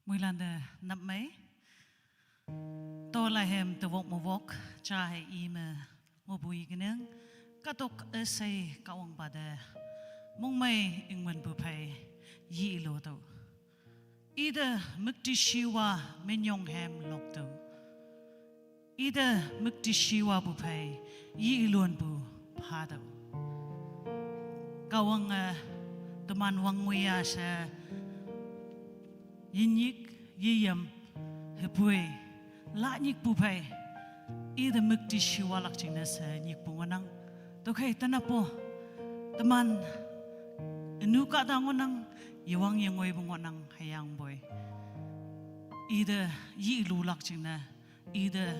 Mùi lần nằm mấy tôi là hem từ vok một vok cha hay im một bùi cái nương các tục ở xây cao ông bà đẻ mong mày in mình bù phải yi lô đâu either mukti shiwa men yong hem lok đâu either mukti shiwa bù phải yi luon bù phá đâu cao ông teman wang muya sa yinyik yiyam hepui la nyik bu pai ida mukti shiwa lak chingna sa nyik bu ngonang to khai tanapo teman enu ka da ngonang yawang yangoi bu ngonang hayang boy ida yi lu lak chingna ida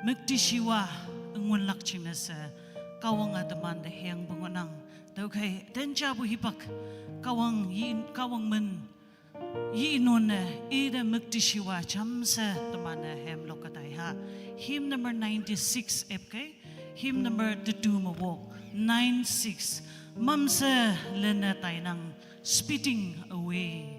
mukti shiwa ngon lak chingna sa kawang teman de hayang bu ngonang to khai tencha bu hipak kawang men yi non ida mukti shiwa chamsa tamana hem lokatai ha hymn number 96 epke hymn number 2 mawok 96 mamsa lena tainang spitting away.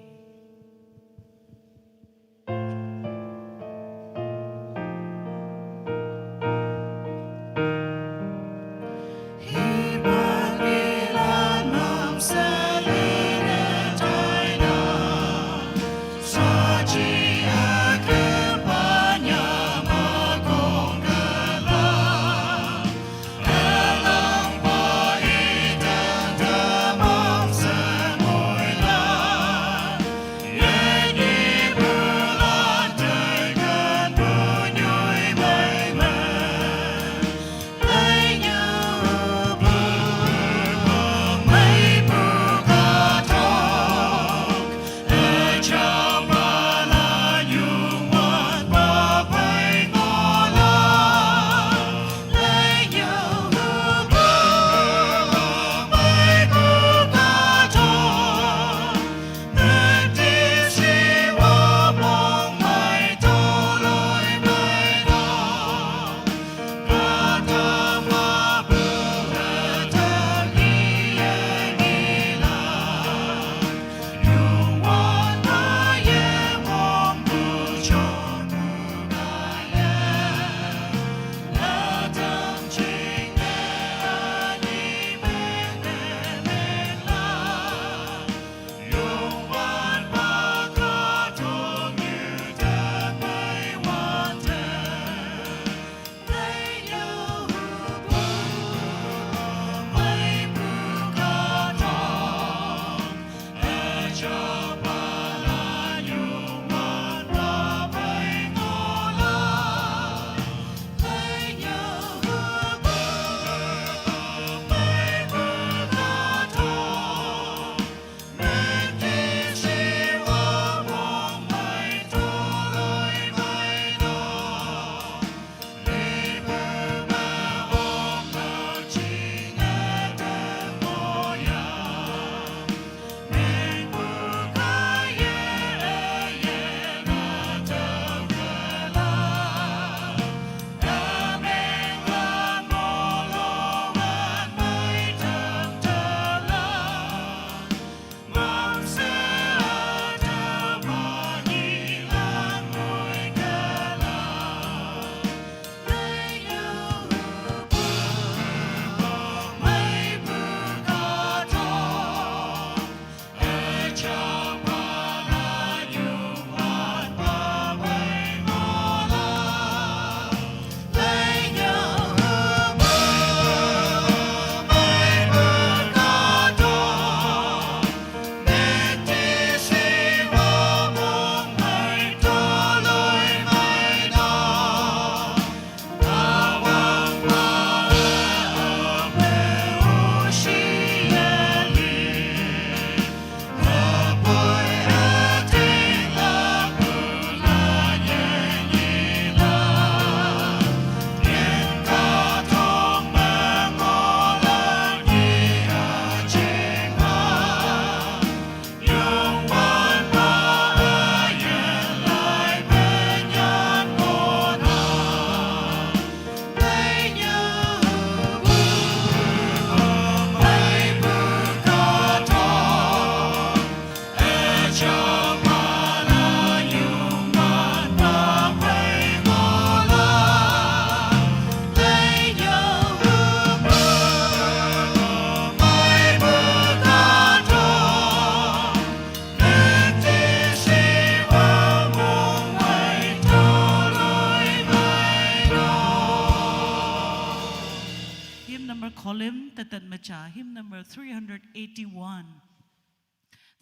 Cholim Tatan Macha, hymn number 381.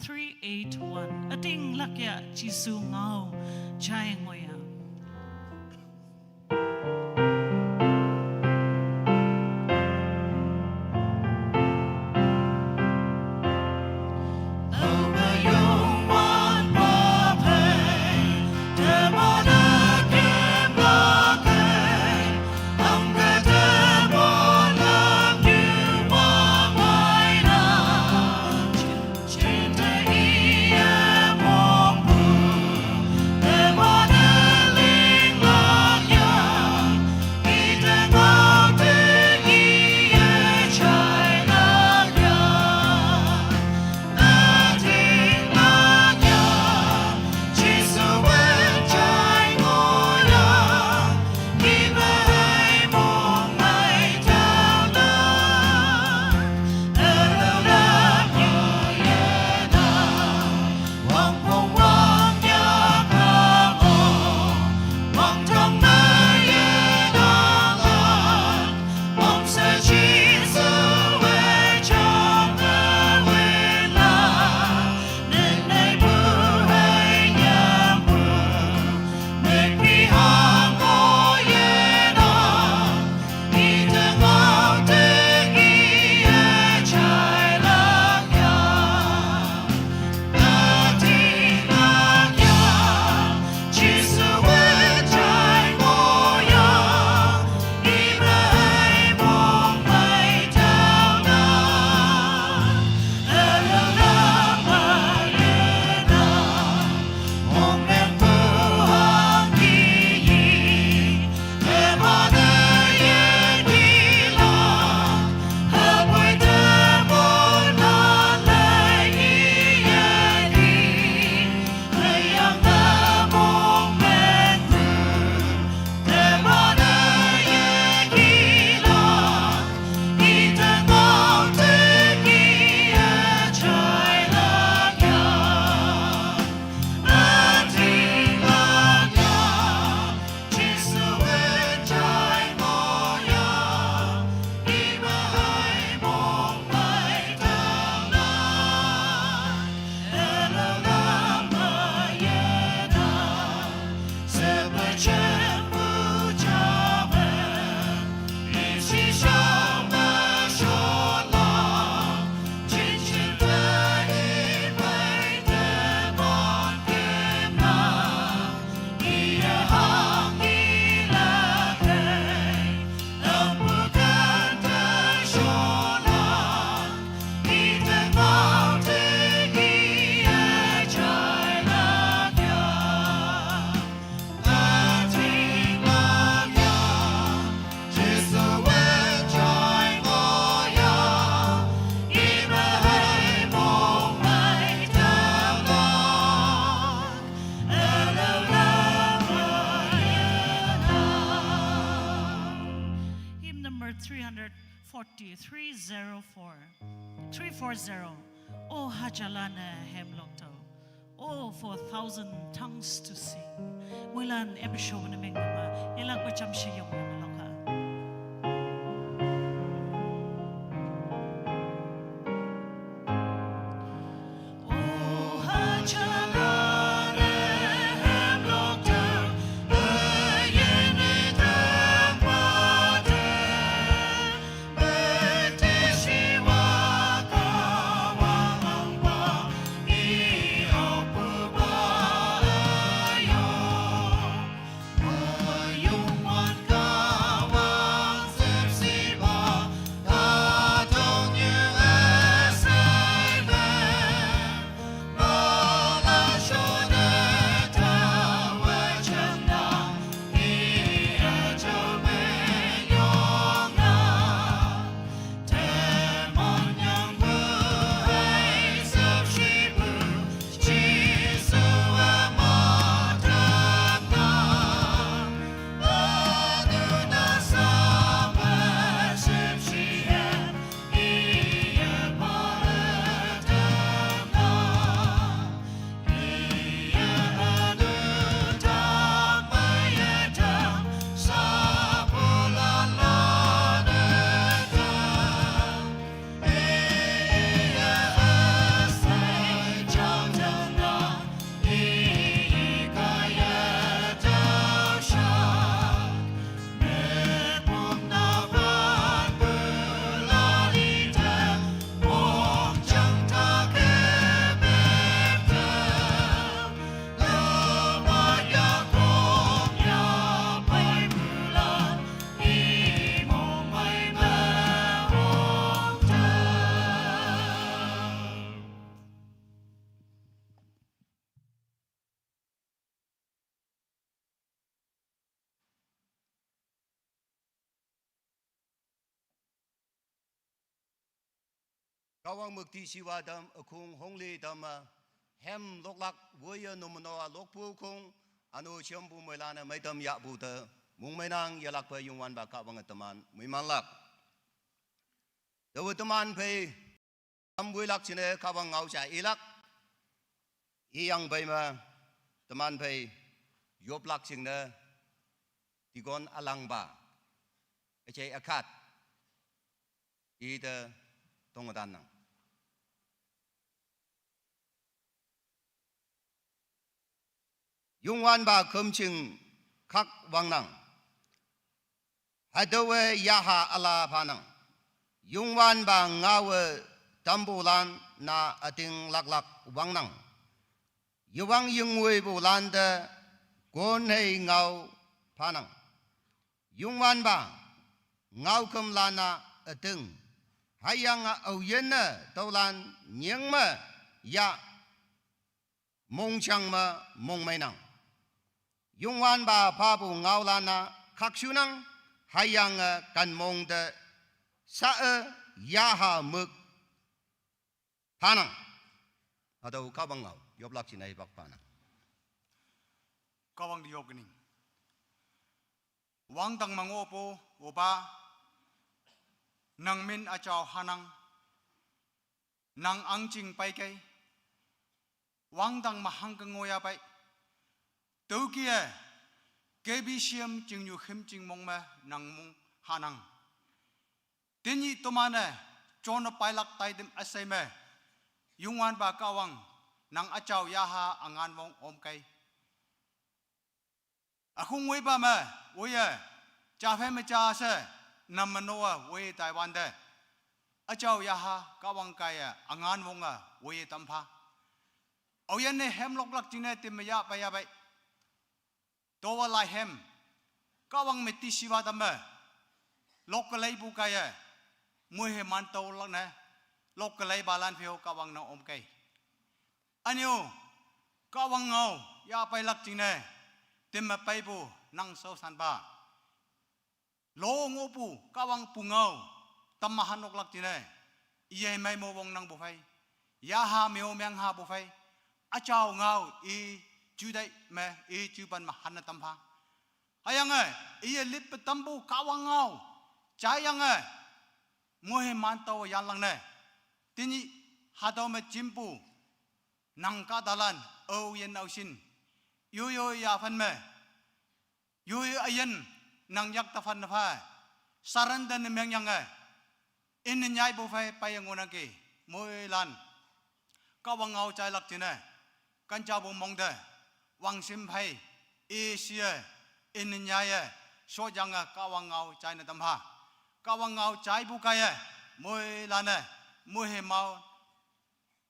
381. Ating lakya Jisu ngau chai ngoya. Number 340. Oh Hajalana Hemlokto. Oh, for 1,000 tongues to sing. Mulan episode na mengama. Ilang pacham siya yung maloka. Oh Hajalana. God. Kawang mukti siwa dam akung hongli dam hem loklak woya numano lokpu kung anu champu melana maitam ya buta mung menang yalak pa yung wan ba kawang teman mimalak. Dawa teman pe ambuilak sine kawang ngau cha ilak iyang pe ma teman pe yoplak sine tigon alang ba ece akat ida tongodan nang. Yung wan ba kumching kak wang nang hadawe yaha ala panang yung wan ba ngawe tambulan na ating laklak wang nang yuwang yung we bulan de gonhei ngau panang yung wan ba ngau kum lana ating hayang au yen na tolan nyeng ma ya mong chang ma mong mai nang yung wan ba pabu ngau lana kakshunang hayang kan mong de sa yaha muk panang atau kabang ngau yoblak sinai bak panang kawang di yogening wang dang mangopo oba nang min achao hanang nang angjing pai kai wang dang mahang ngoya pai tau kia kebi siam jing yu khim jing mong ma nang mong hanang tini tomane chona pailak tai dim asai me yungwan ba kawang nang achao yaha angan mong om kai akung wei ba ma oya cha phe ma cha se nam manoa wei taiwan de achao yaha kawang kai angan mong wei tampha oyan ne hemlok lak jing ne tim ya pa ya bai Towa lai hem, kawang meti siwa dama, lokalai bukaya, muhe mantau lang na, lokalai balan pio kawang na omkai. Anyo, kawang ngau, ya pai lak jing na, timma pai bu nang sau san ba. Lo ngopu, kawang pungau, tamahan nok lak jing na, iye mai mo wong nang bufai, ya ha meo meang ha bufai, achao ngau i Judai me e juban mahana tampa. Ayang iye lip tambu kawang ngau. Jayang muhe mantau yalang ne. Tini hadau me jimpu nang kadalan au yen au sin. Yo ya fan me. Yo ayen nang yak ta fan fa. Saranda ne meng yang in nyai bu fai payang unagi. Moy lan. Kawang ngau jai lak jine. Kan jabu mong de. Wang sim pai Asia in nyaya so janga kawang ngau chai na tamha kawang ngau chai bu kaya moi lana moi he mau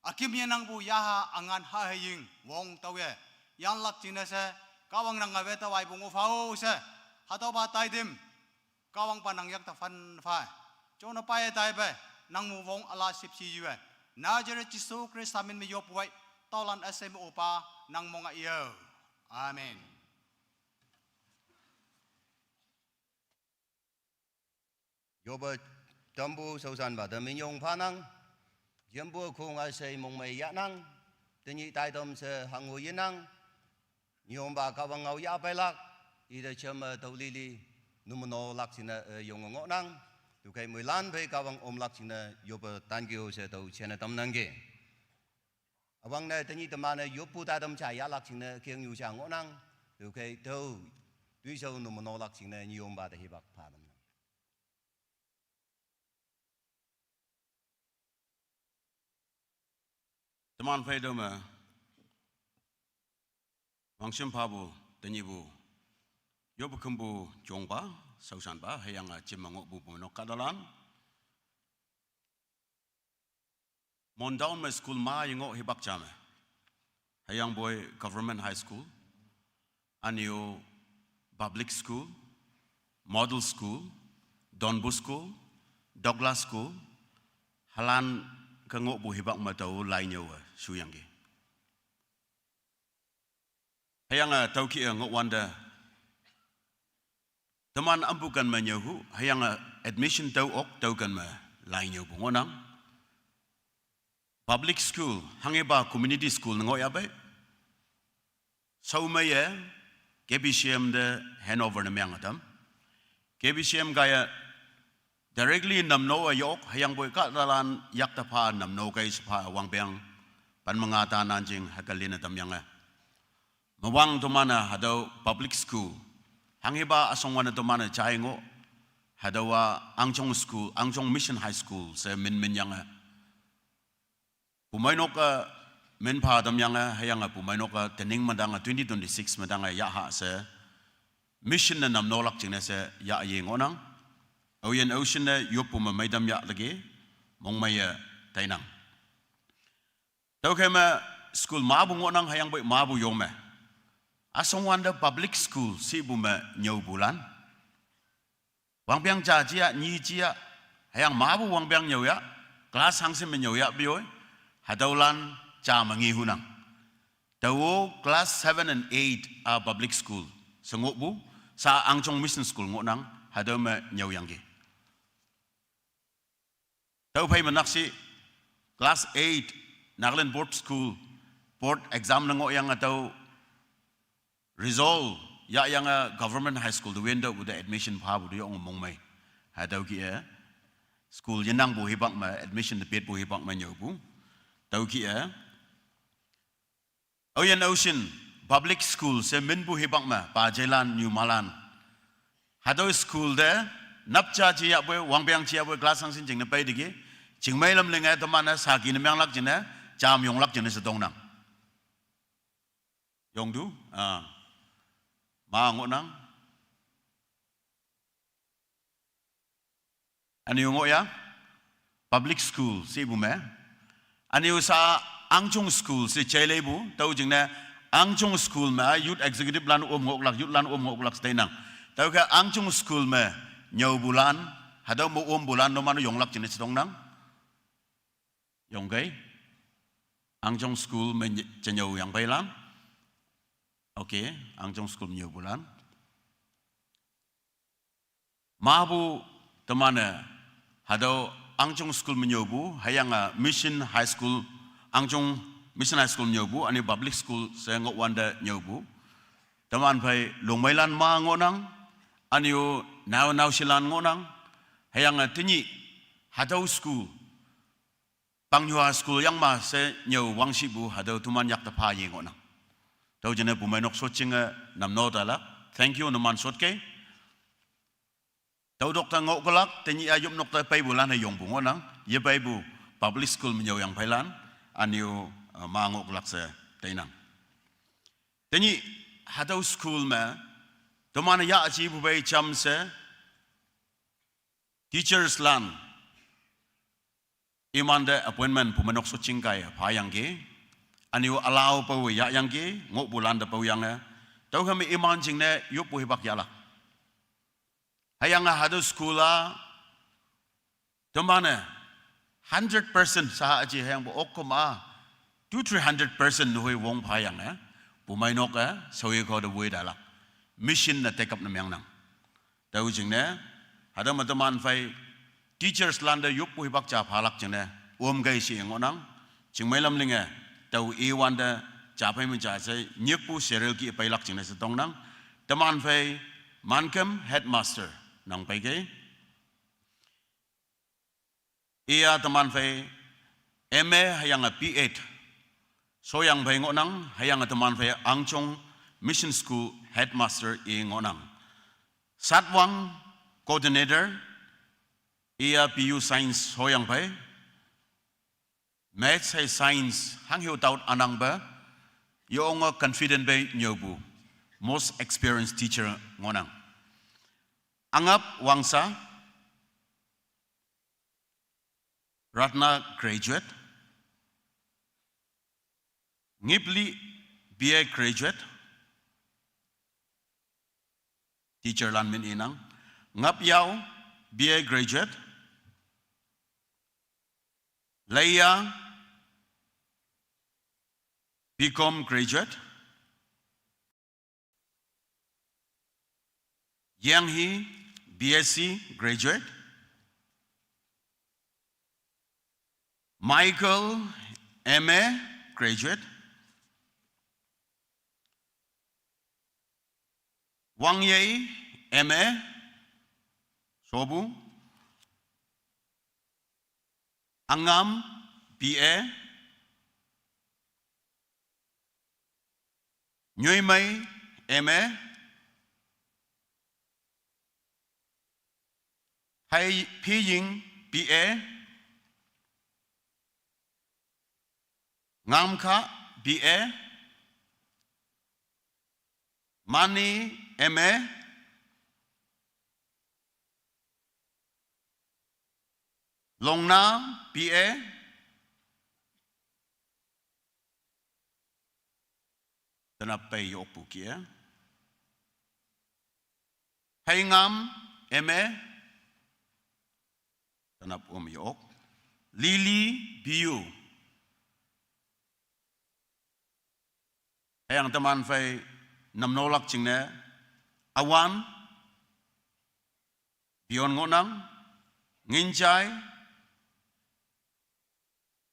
akim yenang bu yaha angan ha ying wong tawe yang lak jina se kawang nang ngawe ta wai bu ngofau se hatau ba tai dim kawang panang yak ta fan fa chona pai tai be nang mu wong ala sip si yue Nazaret Jisu Christ amin me yop wai Taulan asem upa nang monga iyo. Amen. yoba tambu sausan ba dam yong panang jambu kung asai mong mai ya nang tini tai dom se hangu yinang yong ba kawang ngau ya pai lak ida chama taulili numuno lak sina yong ngo nang tu kai mui lan pe kawang om lak sina yoba tangyo se tau chena tam nang ge Awang na tani tamana yopu ta dam cha ya lak sing na keng yu cha ngo nang tu kai tau tui sau no mono lak sing na nyom ba ta hi bak pa dam Teman pai doma wang sim pa bu tani bu yo bu kembu jong ba sausan ba hayang chimangok bu no kadalan Mon down my school ma yingo hibak chame. Hayang boy government high school, anyo public school, model school, Don Bosco, Douglas school, halan kangok bu hibak matau lainnya suyanggi. Hayang tau ki ngok wanda. Teman ampukan menyahu hayang admission tau ok tau kan ma lainnya bu ngonang. public school hangiba community school ngo ya bai saumaye KBCM de Hanover na myang adam KBCM gaya directly namno ayok hayang boy ka dalan yakta pa namno kay sa wangbyang pan mga tanan jing hagalina tamyang mawang tumana hadaw public school hangiba asong wana tumana chaingo hadawa Angjong school Angjong mission high school sa min yang pumainok min pa tamyang hayang pumainok tening madang 2026 madang ya ha sa mission na namno lak jing sa ya yeng onang Oyen ocean na yopu ma may dam ya lagi mong may tainang. Tau kema school mabu ngonang hayang boy mabu yome. Asong wanda public school si bu ma nyau bulan. Wang biang jia ni jia hayang mabu wang biang nyau ya. Kelas hang si nyau ya bioy. Hadaulan cha mangi hunang. Tau class 7 and 8 public school. Sengok bu sa Angjong mission school ngonang hadau ma nyau yang gi. Tau pay manaksi class 8 Nagaland board school board exam nango yang atau resolve ya yang government high school the window with the admission pa bu yung mong may hadau ki school yenang bu hibak ma admission the bid bu hibak ma nyobu tau ki Oyen Ocean public school se min bu hibak ma pa Jelan New Malan hadau school de napcha chi ya bu wangbyang chi ya bu class sang sin jing na pay digi Jing may lam linga ito mana sa akin namang lak jina, jam yung lak jina sa tong nang. Yung du, maango nang. Ano yung ya? Public school, si ibu me. Ano yung sa Angjong school, si Chele ibu, tau jing na Angjong school me, youth executive lan ngok lak, youth lan ngok lak sa nang. Tau ka Angjong school me, nyaw bulan, hadaw mo bulan no mano yung lak jina sa tong nang. Yung gay Angjong school men chenyo yang bailam okay Angjong school nyo bulan mabu temana hado Angjong school menyobu hayang mission high school Angjong mission high school nyobu ani public school sengok wanda nyobu teman pai longmailan ma ngonang ani now silan ngonang hayang tinyi hado school Pangyua school yang ma se nyau wang sibu hado tuman yak tapa yeng ona. Tau jene bumainok sochinga namno dala. Thank you naman sotke. Tau dokta ngok kolak tenyi ayub nokta pay bulan na yong bungonang. Ye pay bu public school menyau yang pailan aniu ma ngok kolak se tainang. Tenyi hado school ma tuman ya aji bu bay cham se teachers lan Imanda appointment pumanok so chingkay payang ge aniu allow pa ya yang ge ngok bulan da pa yang tau kami iman jing ne yup pu hibak yala hayang hadu skula tamana 100% sa aji hayang bo okoma 200-300% nuhoy wong payang pumainok sawi ko da buy dala mission na take up na myang nang tau jing ne hada mataman fai Teachers landa yup pu hibak cha phalak jene gai si ngonang chingmai lam linga tau wanda cha pai mun cha sai nyek pu serial ki pai lak jene sa tong nang taman fai mankam headmaster nang pai ge ia taman fai MA hayang P8 so yang pai ngonang hayang taman fai Angjong mission school headmaster ngonang satwang coordinator Ia PU science hoyang pai maths hay science hang hiu taut anang ba yung confident bay nyobu most experienced teacher ngonang angap wangsa Ratna graduate ngipli BA graduate teacher lan min inang ngap yao BA graduate Leia, BCom graduate. Yang Hee, BSc graduate. Michael, MA graduate. Wang Ye MA Sobu. Angam BA. Nhui Mai MA. Hai Pi Ying BA. Ngam Kha BA. Mani MA. Long Nam BA. Tana Pei Yok Bu Kia. Hai Ngam MA. Tana Pum Yok. Lily BU. Yang teman fai nam nolak cingnya awan bion ngonang nginjai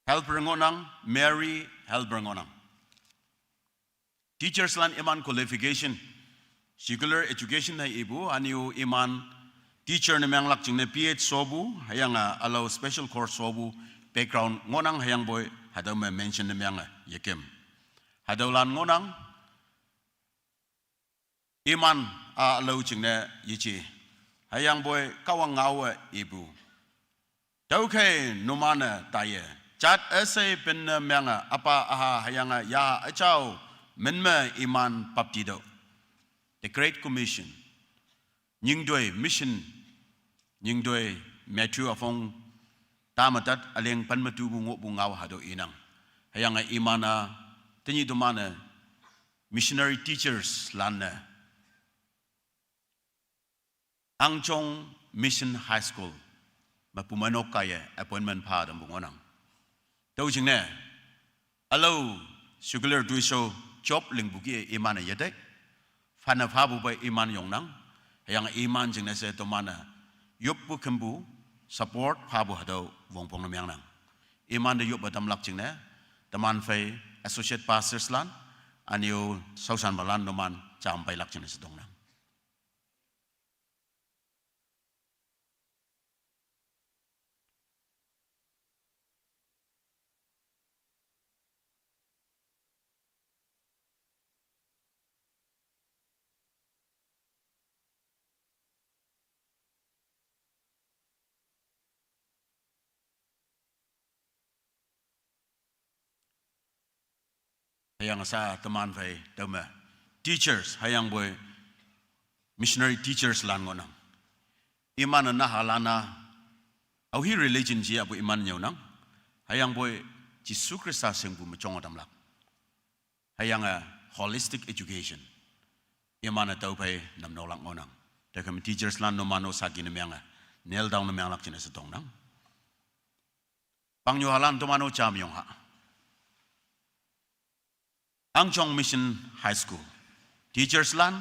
helper ngonang Mary helper ngonang teachers lan iman qualification secular education hai ibu aniu iman teacher na yang lak cingnya PH sobu hayang allow special course sobu background ngonang hayang boy hadaw ma mention na yang yakem hadaulan ngonang iman lau cingna yici hayang boy kawang ngawa ibu tau ke numana taye chat ese pen menga apa aha hayanga ya achau menma iman paptido the great commission nyingdoi mission nyingdoi Matthew afong tamatat aleng panmatu bungo bungaw hado inang hayanga imana tenyi domana missionary teachers lana Angchong Mission High School mapumanok kaya appointment pa dam bungonang tau jingne alo sugular duiso job lingbuki imana yadek fana phabu ba iman yongnang hayang iman jingne se domana yopbu kembu support phabu hado wongpong namyang nang iman de yop badam lak jingne taman fai associate pastors lan anio sausan balan noman champai lak jingne sedong nang hayang sa teman fai dama teachers hayang boy missionary teachers lan ngonang iman na halana au hi religion ji abu iman nyaunang hayang boy Jisu Krista sengbu machong adam lak hayang holistic education iman tau pai nam nolak ngonang dekam teachers lan no mano sagi nemyang nail down nemyang lak jina setong nang pang halan to mano cham yong ha Angchong Mission High School teachers lan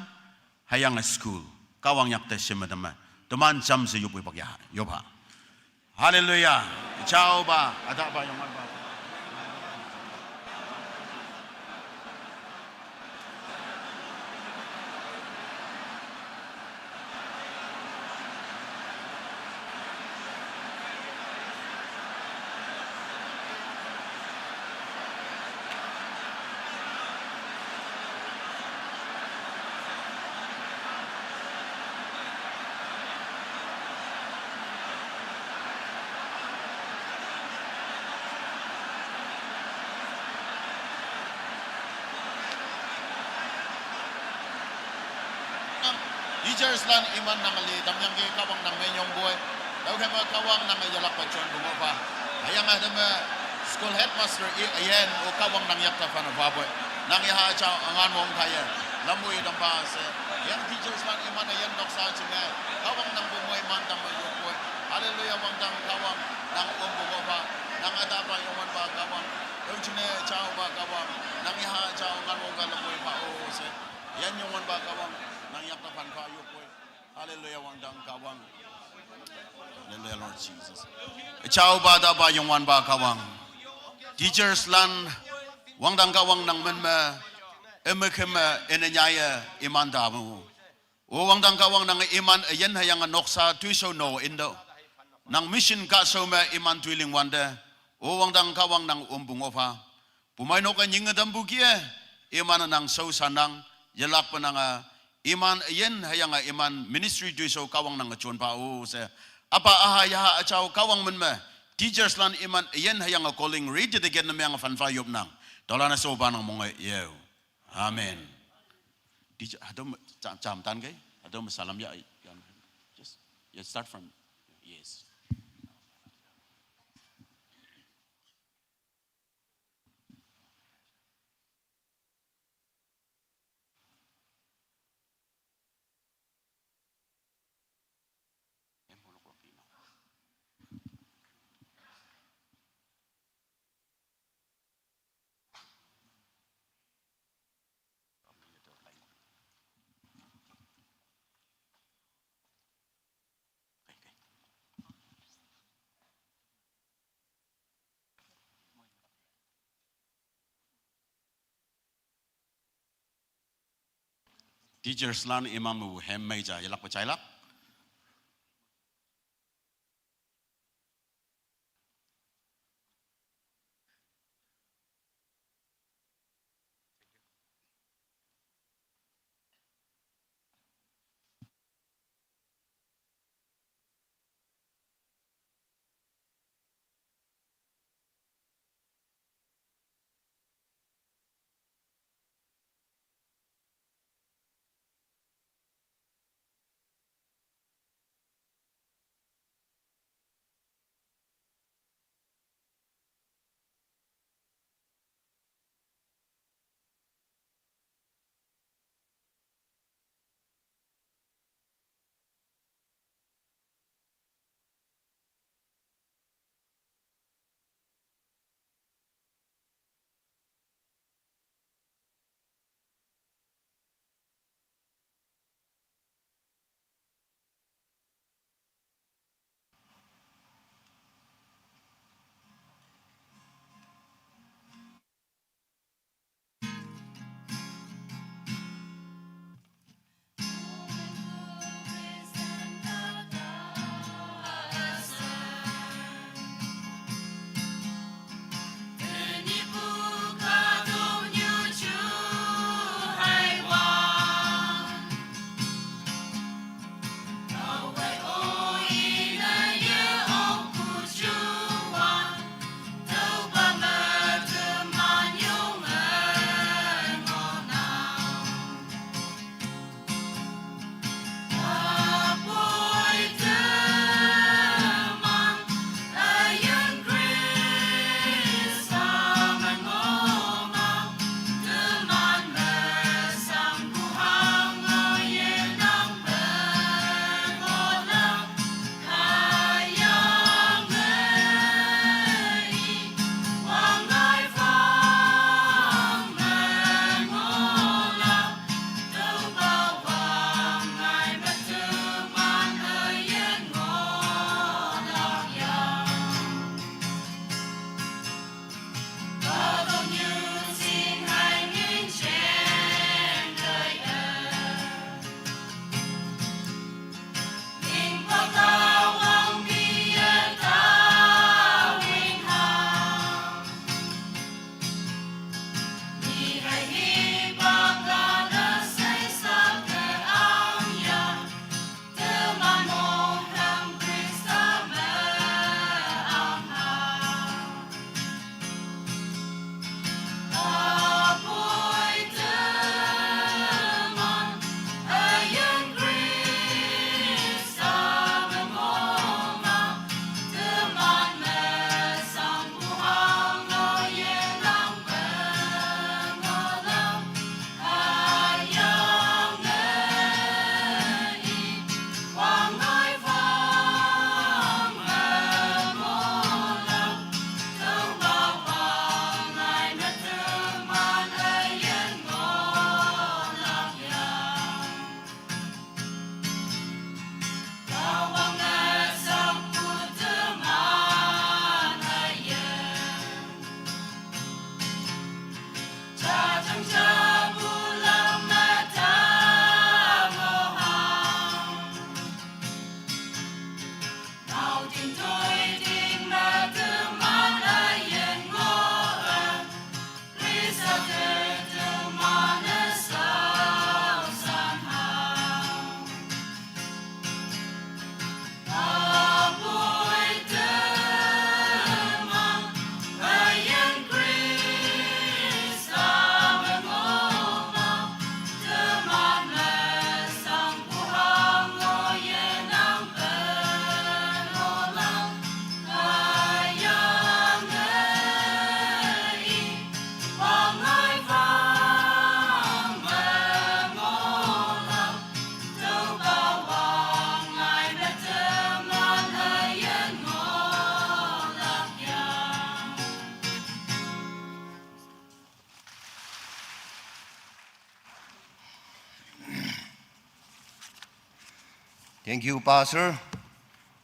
hayang school kawang yak te semadama teman jam se yupu bagya yoba haleluya ciao ba ada ba yang ba teachers lan iman namali damyang ge kawang nang menyong boy daw kema kawang nang yalak pachon bungo pa ayang adama school headmaster ayen o kawang nang yak ta fana baboy nang ya cha angan mong kaya lamui damba se yang teachers lan iman ayen dok sa chine kawang nang bumoy man dam yo boy haleluya wang dang kawang nang bungo pa nang ada pa yung ba kawang daw chine cha ba kawang nang ya cha angan mong ka lamui pa o se yan yung ba kawang nang yak na panpa yo boy hallelujah wang dang kawang hallelujah Lord Jesus ciao ba da ba yung wan ba kawang teachers lan wang dang ka wang nang men ma emekema enenyaya iman damu o wang dang ka wang nang iman yen hayang noksa tuiso no indo nang mission ka so ma iman tuiling wanda o wang dang ka wang nang umbung ofa pumai no ka nyinga dambu kia iman nang so sanang yelak pananga iman yen hayang iman ministry tuiso kawang nang chon pa o se apa aha ya achau kawang men ma teachers lan iman yen hayang calling read the get na yang fan fa yop nang dolana so ba nang mong ye amen teacher adom jam tan kai adom salam ya just start from yes. Teachers lan imamu hem meja yalak pacailak. Thank you, Pastor.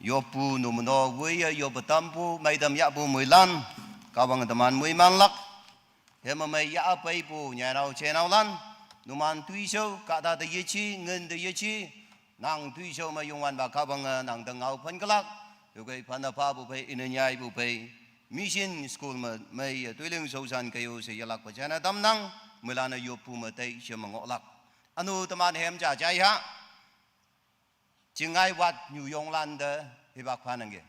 Yopu numno waya yopatampu may damya po muilan kawang taman muy manlak hema may ya apay po nyaraw chenawlan numan tuiso kada de yechi ngen de yechi nang tuiso mayungwan ba kawang nang tengau pankalak yokai panapa po pay inanyay po pay mission school may tuiling sosan kayo sa yalak pa chana tamnang mula na yopu matay siya mangolak ano taman hem cha chay ha Jingai wat New Yonglan de hibak panangge.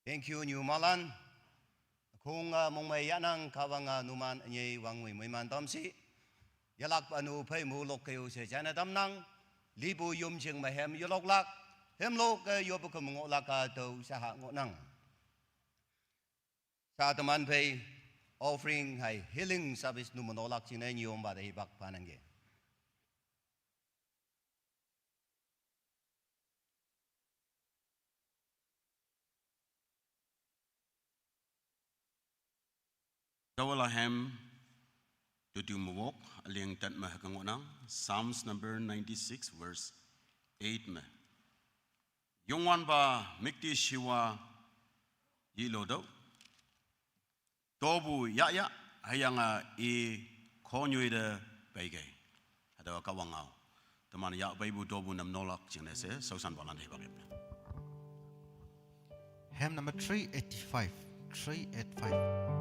Thank you New Malan. Kung mong may yanang kawang numan anyay wangwi may mantam si. Yalak anu pay mulok kayo sa jana damnang. Libu yum sing mahem yulok lak. Hemlok yobu kumungolak atau saha ngonang. Sa teman pay offering hay healing service numanolak sinay yum bada hibak panangge. Kawalahem tutu muwok aling tat mahakangonang Psalms number 96 verse 8 me. Yongwan ba mikti shiwa yilodo. Tobu ya hayanga I konyoide bagay. Ada kawangau. Teman ya baibu tobu nam nolak jinese sausan balan hebagep. Hymn number 385. 385.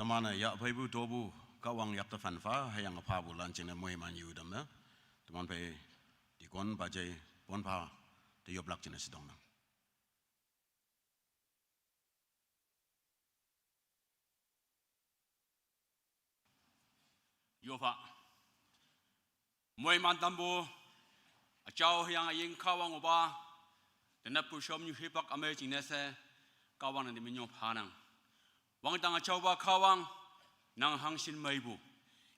Teman ya baibu tobu kawang yak tefanfa hayang apa bulan cina muhiman yudam na. Teman pe dikon bajai pon pa de yoblak cina sidong na. Yofa muhiman tambu acau yang aying kawang oba dan pushom yu hipak ame cina se kawang nanti menyop hanang. Wang tang coba kawang nang hangsin maibu.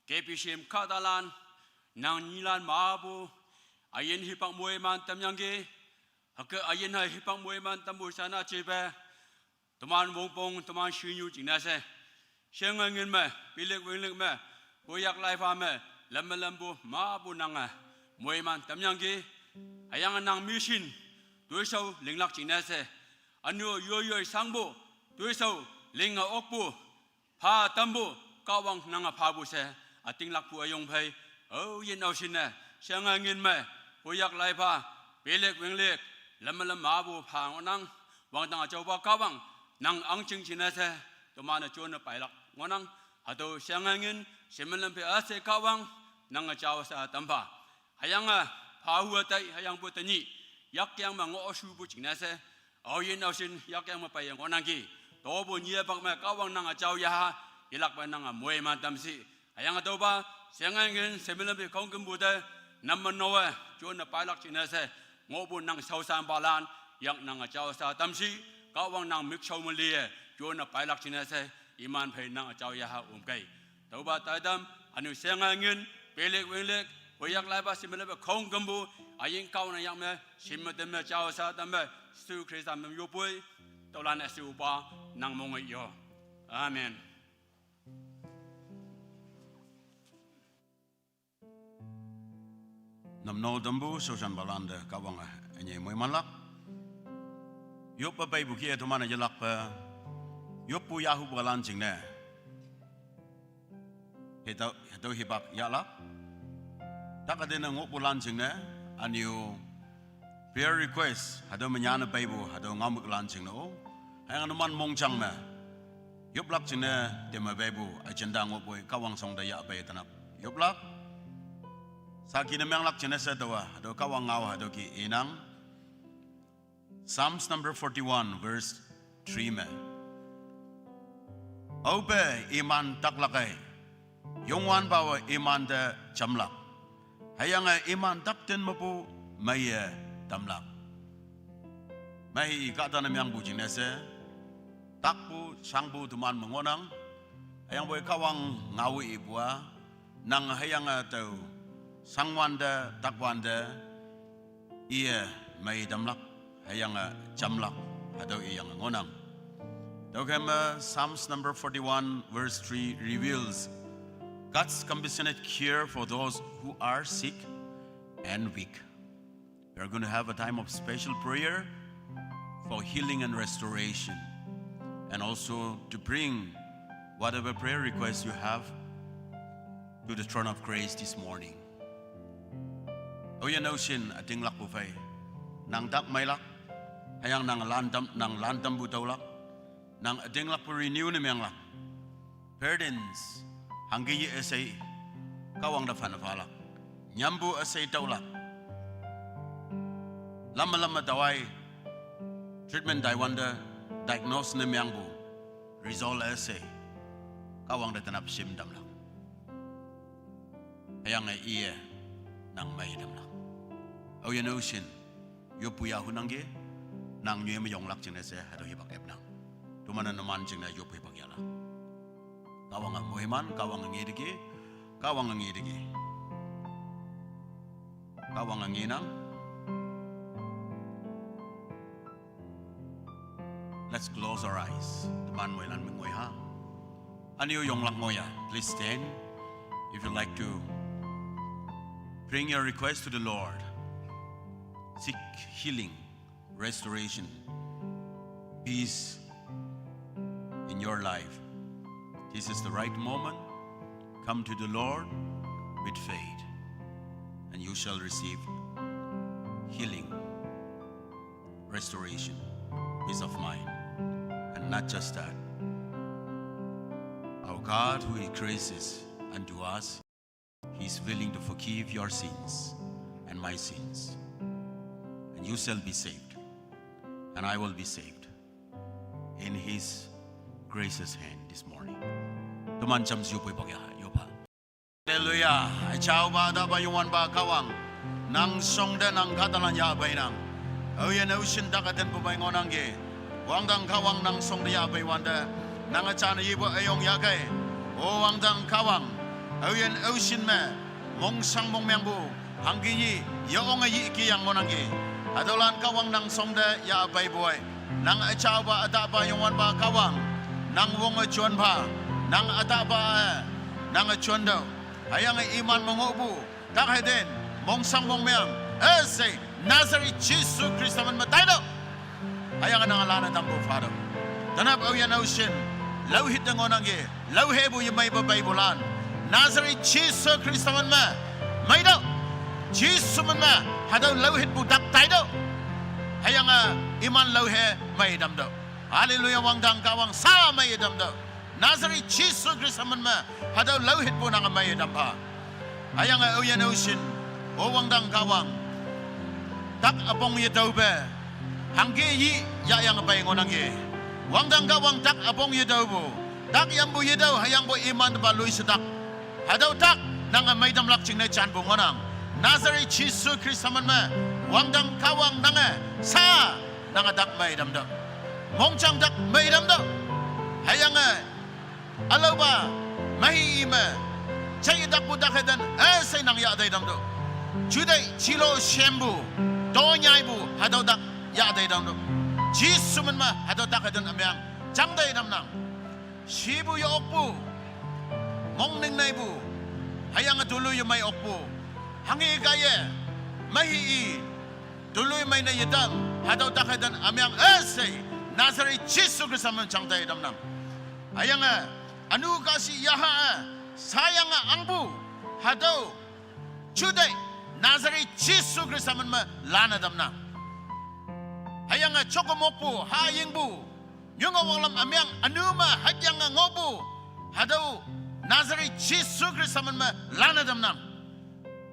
Kepisim kadalan nang nilan maabu. Ayen hipak mueman tamyangge. Hake ayen hai hipak mueman tambur sana cebe. Teman wongpong teman shinyu jinase. Shengangin me pilik wilik me. Boyak laifa me lembu maabu nanga. Mueman tamyangge. Ayang nang mission đối sâu linh lạc chính nè anh yêu yêu sang bộ đối sâu linh ở ốc bộ pha tâm bộ cao bằng năng pha bộ xe tiếng lạc bộ ayong phay yên ao xin nè sang anh in mẹ bùi yak lại pha bê lek veng lek lâm má bộ pha ngon năng vang tang châu ba cao bằng năng ăn chừng xin nè xe tụi mà nó chôn nó bài lạc ngon năng hatu sang anh in xem lâm phay ase cao bằng năng châu sa tâm pha hayang pha hua tay hayang bộ tay nhị yak yang mà ngõ su bộ chính nè xe yên ao xin yak yang mà bài ngon năng kì to bộ nhia bạc mẹ cao bằng năng châu ya ilak ba năng muay man tâm si hayang atu ba sang anh in xem lâm phay không cầm bộ tay nằm mình nói chôn là bài lạc chỉ nè xe ngõ bộ năng sâu san ba lan yang năng châu sa tâm si cao bằng năng mix sâu mình lìa chôn là bài lạc chỉ nè xe iman phay năng châu ya cây tàu ba tai tâm anh sang anh in bê lek veng lek bùi yak lại ba xem lâm phay không cầm bộ anh cao này yang mẹ xem mà tâm mẹ châu sa tâm mẹ su Christ tâm yêu bùi tàu lan su ba năng mong ấy yo amen. Nam no dambu sosan balanda kawang enye moy malak. Yop pa bay bukia to mana jalak pa. Yop pu yahu balan jing ne. Heto hibak yalak. Tak ada ngok bulan jing ne. Aniu prayer request hado menyana baybu hado ngamuk lan jing no. Hayang numan mong chang me. Yop lak jing ne tema baybu agenda ngok boy kawang song da ya bay tanap. Yop lak Saki na miyang lak chinesa dawa, do kawang ngawa do ki inang. Psalms number 41, verse 3 me. Ope iman taklakay, yongwan bawa iman da chamlak. Hayang iman taktin mo po may tamlak. May kata na miyang bu chinesa, takpo sangpo tuman mangonang. Hayang boy kawang ngawi ibwa, nang hayang tau sangwanda takwanda ia may damlak hayang jamlak atau iyang ngonang. Dogema Psalms number 41 verse 3 reveals God's compassionate care for those who are sick and weak. We are going to have a time of special prayer for healing and restoration, and also to bring whatever prayer requests you have to the throne of grace this morning. Oyan ocean ating lak bufay nang tak may lak hayang nang lantam butaw lak nang ating lak renew na miyang lak burdens hanggi esay kawang da fanafalak nyambu esay tawlak lama daway treatment wanda diagnose na miyang bu resolve esay kawang da tanap simdam lak hayang ay iya nang may damlak. Oyan ocean, yopu yahu nangge, nang nyue mayong lak jeng nese hado hibak ebnang. Tumana naman jeng na yopu hibak yala. Kawang ang muhiman, kawang ang ngedigi, kawang ang ngedigi. Kawang ang nginang. Let's close our eyes. Tuman mo ilan minggoy ha. Ano yung lak moya? Please stand if you'd like to bring your request to the Lord. Seek healing, restoration, peace in your life. This is the right moment. Come to the Lord with faith, and you shall receive healing, restoration, peace of mind. And not just that, our God who increases unto us, He is willing to forgive your sins and my sins. And you shall be saved, and I will be saved in His gracious hand this morning. Tumancam siyo po'y pagyahayopa. Hallelujah! Ay chao ba da ba yung ba kawang nang song da nang katalan yabay nang oyan ocean dakaten po ba yung onangge wangdang kawang nang song da yabay wanda nang achana yibo ayong yagay o wangdang kawang oyan ocean me mong sang mong miyangbu hanggiyi yung ayi ikiyang onangge adolan kawang nang song da yabay boy nang achao ba ata ba yung ba kawang nang wong achuan ba nang ata ba nang achuan daw hayang iman mengubu tak heden mong sang mong miyang say Nazareth Jesus Christ man matay do. Hayang nang alana dambo Father. Tanap awian ocean. Lauhit ng onang ye. Lauhebu yung may babaybulan. Nazareth Jesus Christ man ma. May do. Jesus man ma. Hadaw lauhit budak tayo do. Hayang iman lauhe may damdo. Hallelujah wang dang kawang sa may damdo. Nazareth Jesus Christ man ma. Hadaw lauhit po nang may dampa. Hayang awian ocean. O wang dang kawang. Tak apong yadaw ba. Hangge yi ya yang bay ngonang ye. Wang dang kawang tak apong yadaw bo. Tak yang bo yadaw hayang bo iman ba lui sedak. Hadaw tak nang may damlak ching na chan bo ngonang. Nazareth Jesus Christ man ma. Wang dang kawang nang sa nang dak may damda. Mong chang dak may damda. Hayang alaw ba mahi ima. Chay dak bo dak dan say nang ya day damda. Juday chilo shembu. Do nyai bu hadaw dak ya day damda. Jesus man ma hadaw dak dan amyang. Chang day damnang. Shibu yo okpu. Mong ning nay bu. Hayang tuloy yung may okpu. Hangi kaya mahi tuloy may nayedam hadaw takadan amyang esay Nazareth Jesus Christ man chang tay damnam ayang anu kasi yaha sayang angbu hadaw chuday Nazareth Jesus Christ man ma lana damnam ayang chokomopu hayingbu yung awang amyang anu ma hadyang ngobu hadaw Nazareth Jesus Christ man ma lana damnam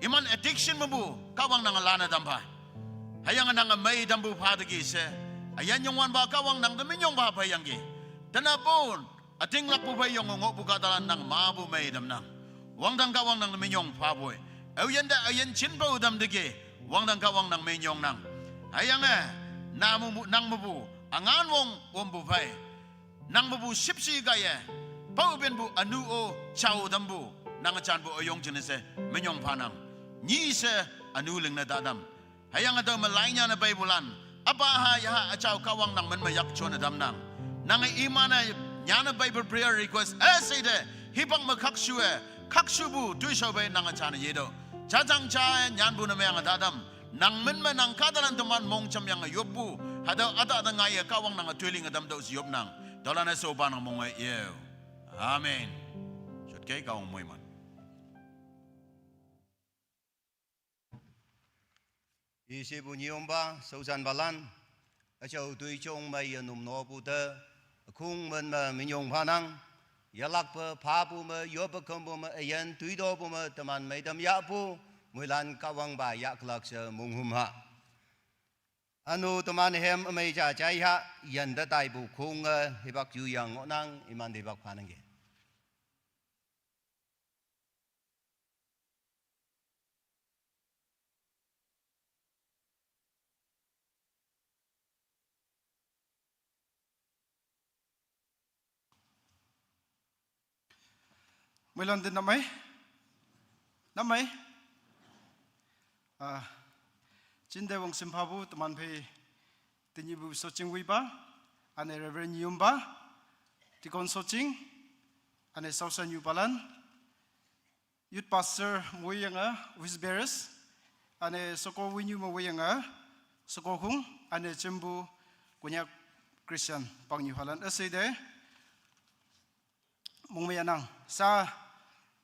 iman addiction mo bu kawang nang lana dampa hayang nang may dambu padagi se ayan yung wan ba kawang nang daminyong ba bayanggi tanapon ating lakpo ba yung ngobu kadalan nang mabu may damnang wang dang kawang nang daminyong paboy ayan da ayan chinba udam digi wang dang kawang nang minyong nang hayang namu nang mubu angan wong wombu bay nang mubu sipsi gaya pauben bu anu o chau dambu nang chan bu oyong jinese minyong panang ni se anuling na dadam hayang adaw malainya na baybulan apa haya achaw kawang nang manmayak chon adam nang nang imana nya na bible prayer request say de hibang makaksue kaksubu tuisaw bay nang chan yedo jajang cha nyan bu na mayang dadam nang manman nang kadalan tuman mong cham yang yobbu hadaw ada ada ngaya kawang nang tuiling adam daw si yob nang dolana so ba nang mong yew amen shot kay kawang moy man Isi bu nyomba sausan balan achau tui chong mai num no bu de khung men ma minyong phanang yalak pa pha bu ma yob khom bu ma ayan tui do bu ma taman mai dam ya bu muilan kawang ba ya klak se mung hum ha anu taman hem mai cha chai ha yan da dai bu khung hibak ju yang nang iman de bak phanang ge Mulan din namay Jinde wong simpabu teman pe tinyibu soching wiba ane reverend yumba tikon soching ane sausan yubalan youth pastor moyanga wisberes ane soko winyu moyanga soko hung ane cembu kunyak Christian pangyuhalan aside mongmayanang sa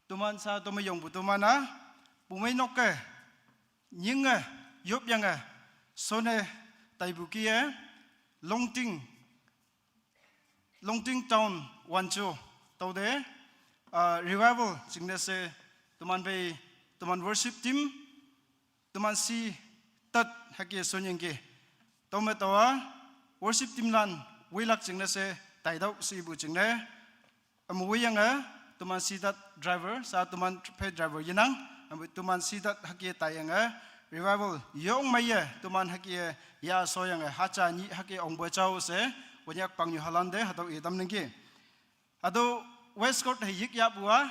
tuman sa tumayong butumana bumay nokke nyinga yop yanga sone taibukie longting town wancho taude revival singnese tuman bay tuman worship team tuman si tat hake sonyengke tometawa worship team lan wilak singnese taidau si bu singne amuwiyanga tuman sidat driver sa tuman pay driver yinang tuman sidat hakie tayanga revival yong maya tuman hakie ya soyanga hacha ni hakie ongbo chau se wanyak pangyu halande hado idam ningki hado west coast yik ya buwa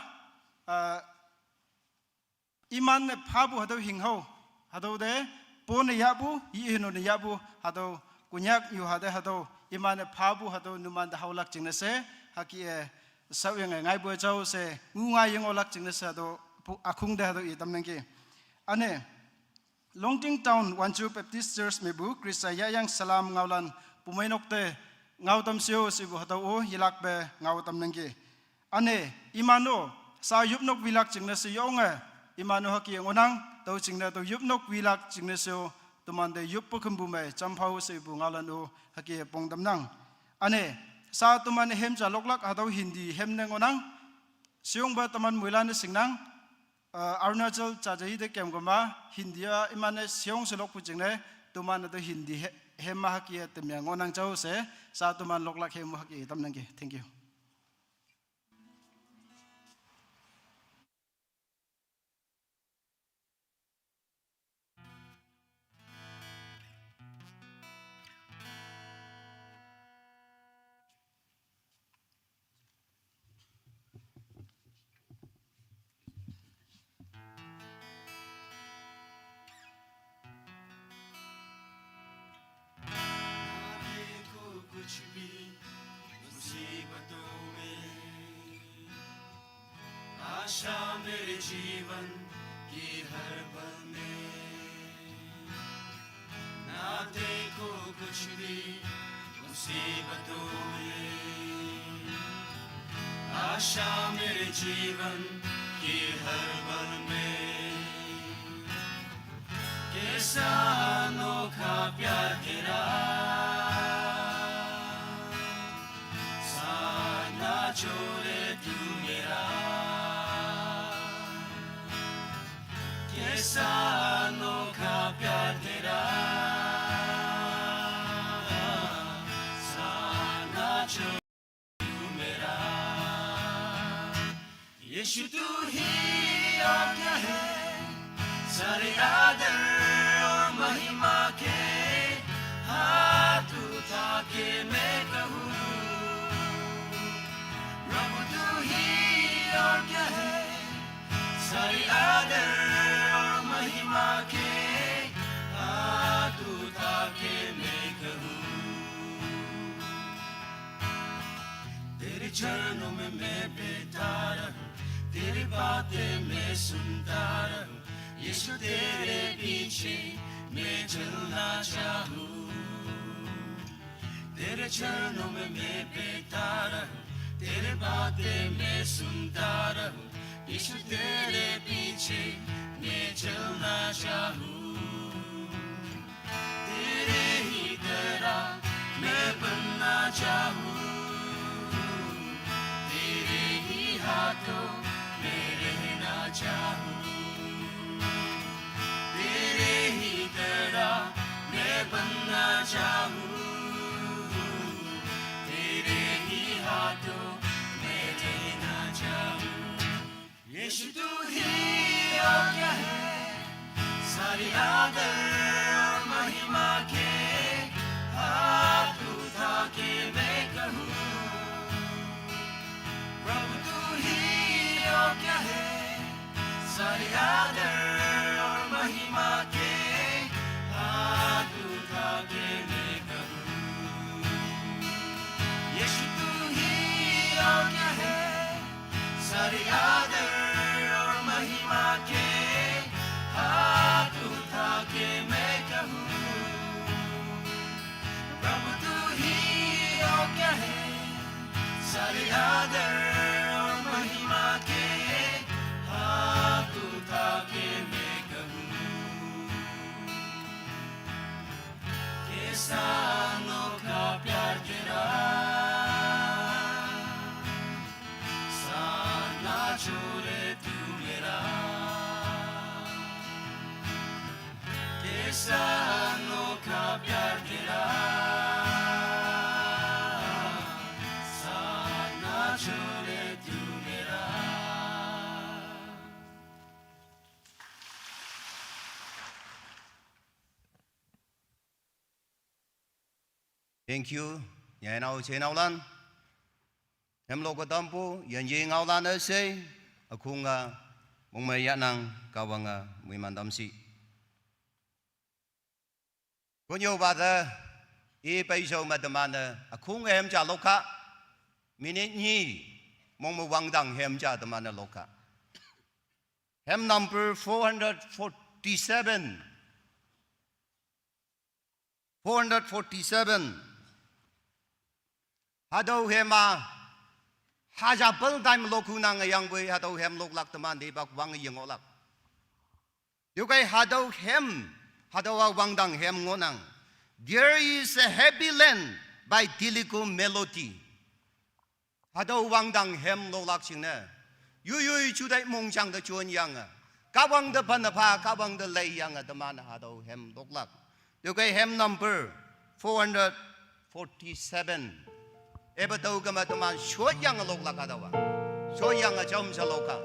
iman phabu hado hingho hado de pon ya bu yino ne ya bu hado kunyak yu hade hado iman phabu hado numan da hawlak jingnese hakie sau yang ngai bo chau se ngai yang olak ching sa do akhung da do i tam nang ki ane Longting Town Wanchu Baptist Church mebu Krisaya yang salam ngaulan pumainokte ngautam sio sibu hatau hilak be ngautam nangge ane imano sa yupnok wilak jingna siyonga imano haki ngonang tau jingna tau yupnok wilak jingna sio tumande yup pekembume campau sibu ngaulan o haki pongdam nang ane sa tuman hem jalok atau hindi hem ngonang siung ba taman muilane singnang Arunachal Chajai de Kemgoma Hindia imane siong selok pucingne tuman itu Hindi hema haki temya ngonang jauh se sa tuman loklak hemu haki tam nangge. Thank you. कुछ भी मुसीबतों में आशा मेरे जीवन की हर पल में ना देखो कुछ भी मुसीबतों में आशा मेरे जीवन की हर पल में कैसा अनोखा प्यार तेरा छोड़े तू मेरा कैसा अनोखा प्यार तेरा साना छोड़े तू मेरा यीशु तू ही और क्या है सारे आदर और महिमा के हाथ उठा के मैं कहूँ और क्या है सारी आदर और महिमा के हाथ उठा के मैं कहूँ तेरे चरणों में मैं बैठा रहूं तेरी बातें मैं सुनता रहूं यीशु तेरे पीछे मैं चलना चाहूं तेरे चरणों में मैं बैठा रहूं तेरे बातें मैं सुनता रहूं यीशु तेरे पीछे मैं चलना चाहूं तेरे ही तरह मैं बनना चाहूं तेरे ही हाथों में रहना चाहूं तेरे ही तरह मैं बनना चाहूं तेरे ही हाथों यीशु तू ही और क्या है सारी आदर और महिमा के हाथ उठा के मैं कहूँ प्रभु तू ही और क्या है सारी आदर और महिमा के हाथ उठा के मैं कहूँ यीशु तू ही और क्या है सारी आदर और महिमा के हाथ उठा के मैं कहूँ प्रभु तू ही और क्या है सारी आदर और महिमा के हाथ उठा के मैं कहूँ कैसा अनोखा प्यार तेरा छोड़े तू मेरा कैसा अनोखा प्यार तेरा साथ ना छोड़े तू मेरा Thank you. Nhà nào chế nào lan. Em lo có tâm pu, yên yên ngao lan ở xây, ở khung mong mày yết năng cao bằng mười man tâm sĩ. Có nhiều bà thơ, y bây giờ mà tầm anh ở khung em trả lộc cả, minute nhì mong mày vang đằng em trả tầm anh lộc cả. Hem number 447, 447 Hado hema hajapal time loku nang yang boy hado hem lok lak teman di bak wang yang olak. Yukai hado hem hado wang dang hem ngonang. There is a happy land by Tilico Melody. Hado wang dang hem lok lak sing ne. Yu chu dai mong chang de chuan yang a. Ka wang de pan pa ka wang de lei yang a teman hado hem lok lak. Yukai hem number 447. Eba tau kama teman so yang lok lak adawa. So yang a jom saloka.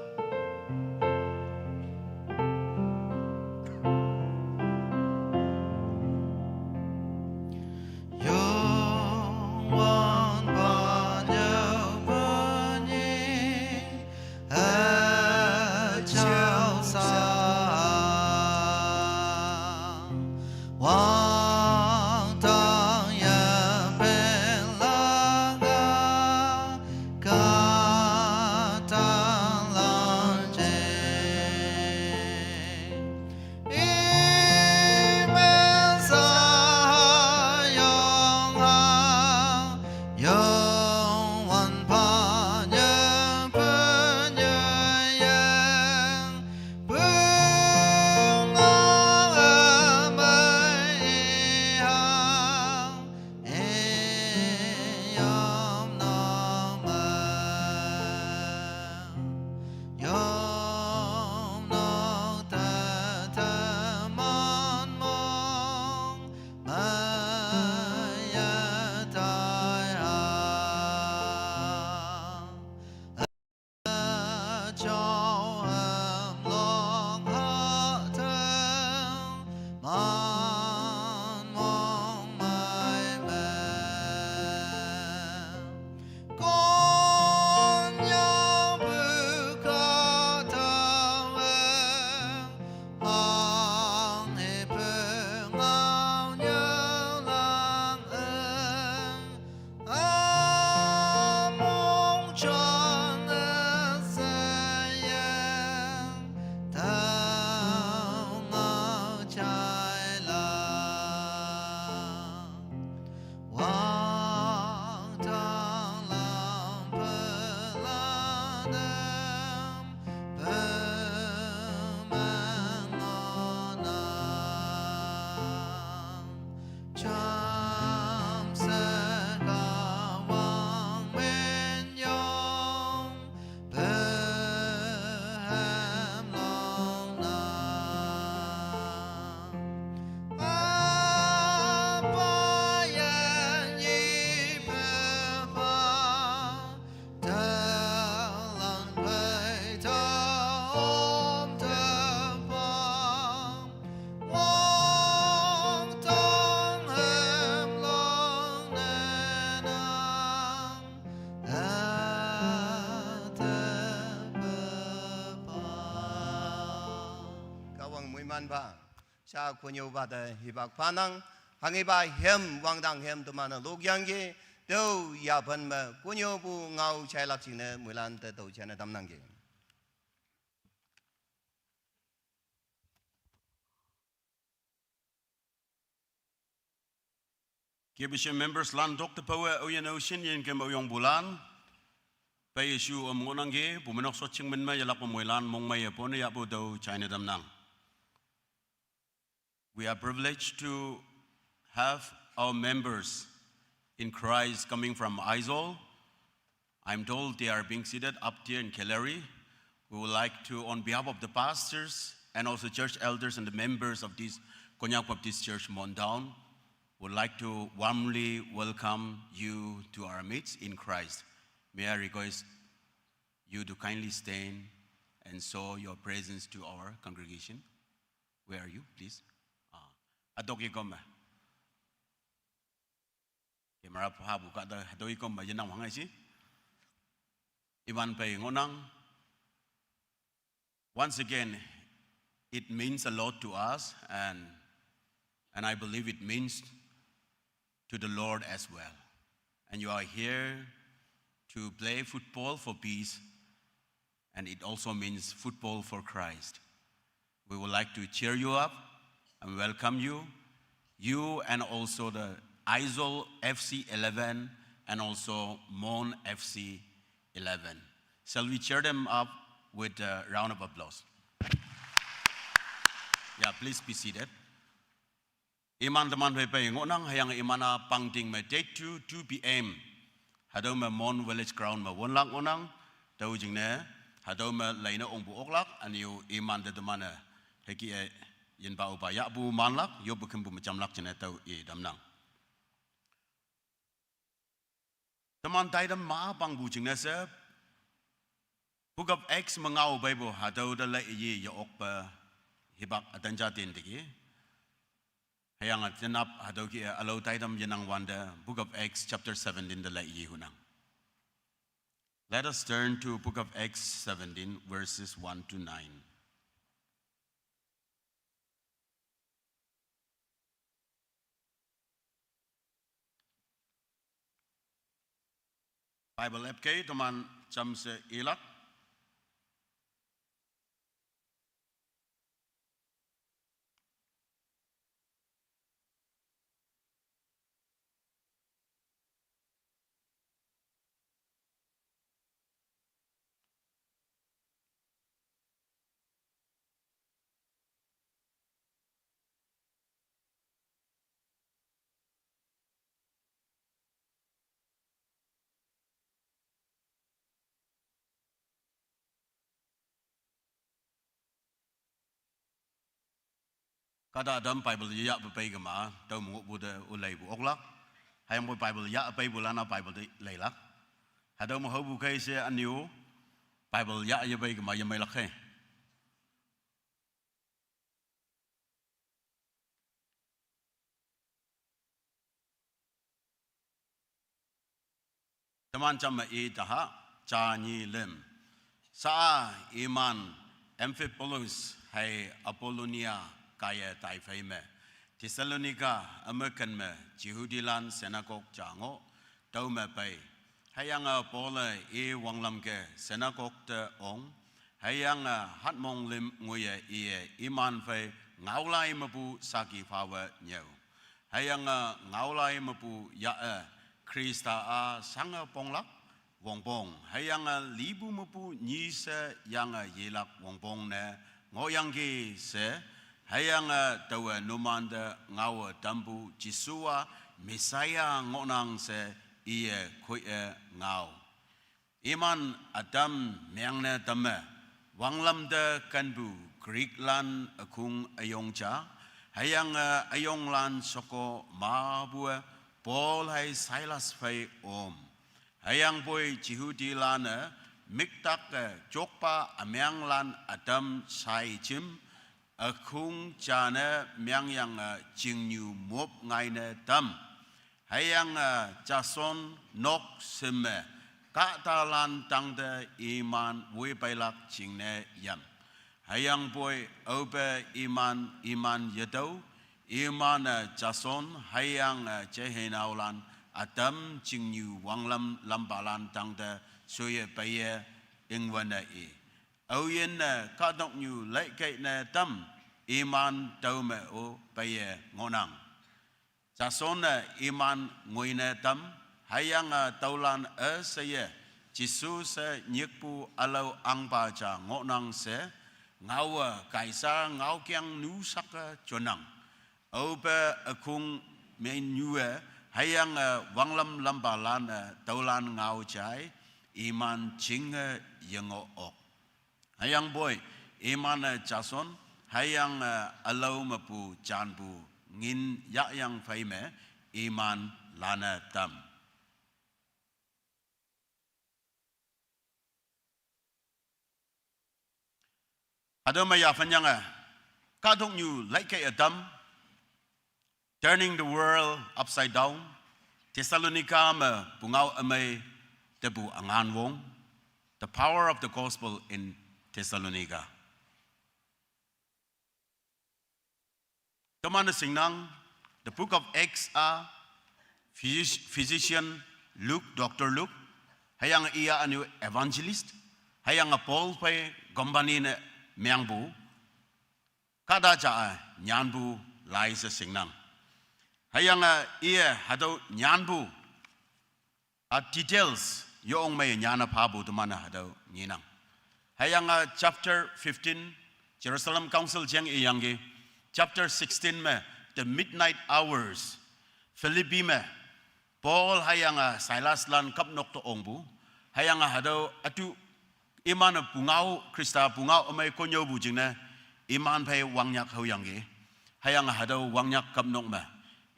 Ba sa kunyo ba da hibak panang hangi ba hem wang dang hem to mana lok yang ge do ya ban ma kunyo bu ngau chai lak sing ne mulan te to chen dam nang ge. Kibishe members lan Dr. Power Oyen Ocean yen kem oyong bulan. Pa isu ngonangge bumenok so ching men ma yalak pamulan mong may pon ya po do China dam nang. We are privileged to have our members in Christ coming from Aizol. I'm told they are being seated up here in Kellery. We would like to, on behalf of the pastors and also church elders and the members of this Konyak Baptist Church Mondown, would like to warmly welcome you to our midst in Christ. May I request you to kindly stand and show your presence to our congregation. Where are you, please? Adoki goma. Kemara pahabu kada adoki goma jenang wangai si. Iwan pay ngonang. Once again, it means a lot to us, and I believe it means to the Lord as well. And you are here to play football for peace, and it also means football for Christ. We would like to cheer you up and welcome you. you and also the Aizol FC 11 and also Mon FC 11. Shall we cheer them up with a round of applause? Yeah, please be seated. Iman teman pepe ngonang hayang imana pangting me date 2 p.m. Hado me Mon Village Ground me wonlak ngonang tau jingne hado me laina ong bu oklak aniu iman de temana heki yin ba upa ya bu manlak yo bukem bu macam lak jene tau damnang. Teman taidam ma pang bu jingne se Book of Acts mengau Bible hado de lai ye ya ok pa hibak atanja tin digi. Hayang at tinap hadaw ki alaw taidam yanang wanda Book of Acts chapter 17 the lai hunang. Let us turn to Book of Acts 17 verses 1 to 9. Bible FK teman jam se ilak. Kada adam Bible ya bepai gema tau mungu buda ulai bu oklak hayang bu Bible ya apai bulana Bible de lailak hadau mo hobu kai se aniu Bible ya ya bai gema ya mai lakhe teman chama taha cha ni lem sa iman Amphipolis hai Apollonia kaya taifai me Thessalonica American me Jehudilan senakok chango tau me pai hayang Paula wanglam ke senakok te ong hayang hatmong lim nguye iman fai ngaulai mapu saki fawa nyau hayang ngaulai mapu ya Krista sanga ponglak wongpong hayang libu mapu nyisa yang yelak wongpong ne ngoyang ki se hayang tawa numanda ngawa tambu Jisua Mesaya ngonang se koi ngau iman adam meangna tamme wanglam de kanbu Greek lan akung ayongcha hayang ayonglan soko mabua Paul hai Silas fai om hayang boy Jehudi lana miktak jokpa amyang lan adam sai chim akung chana myang yang jingnu mop ngai ne tam hayang jason nok seme ka talan tang de iman we bailak jingne yam hayang boy obe iman yadau iman jason hayang jehenaulan adam jingnu wanglam lambalan tang de soye baye ingwana Oyen ka dok nyu lai kai na tam iman tau me o paye ngonang. Jason iman ngoi na tam hayang taulan saye Jisu se nyekpu alau angpa cha ngonang se ngau kaisa ngau kyang nu sak chonang. Obe akung men nyue hayang wanglam lambalan taulan ngau chai iman ching yengo ok. Hayang boy iman Jason hayang alau mapu janbu ngin yang faime iman lana tam adama ya fanyang kadong you like adam turning the world upside down Thessalonica ma pungau amay tebu angan wong the power of the gospel in Thessalonica. Kamana singnang the book of Acts physician Luke, Dr. Luke, hayang iya anu evangelist, hayang Paul pay gombani ne myangbu, kada cha nyanbu lai sa singnang. hayang ia hado nyan bu details yo ong may nyana pa bu to mana hado nyinang hayang chapter 15 Jerusalem Council jeng iyangi chapter 16 me the midnight hours Philippi me Paul hayang Silas lan kap nok to ong bu hayang hado atu iman pungau Krista pungau amay konyo bu jing na iman pay wangyak hoyangi hayang hado wangyak kap nok me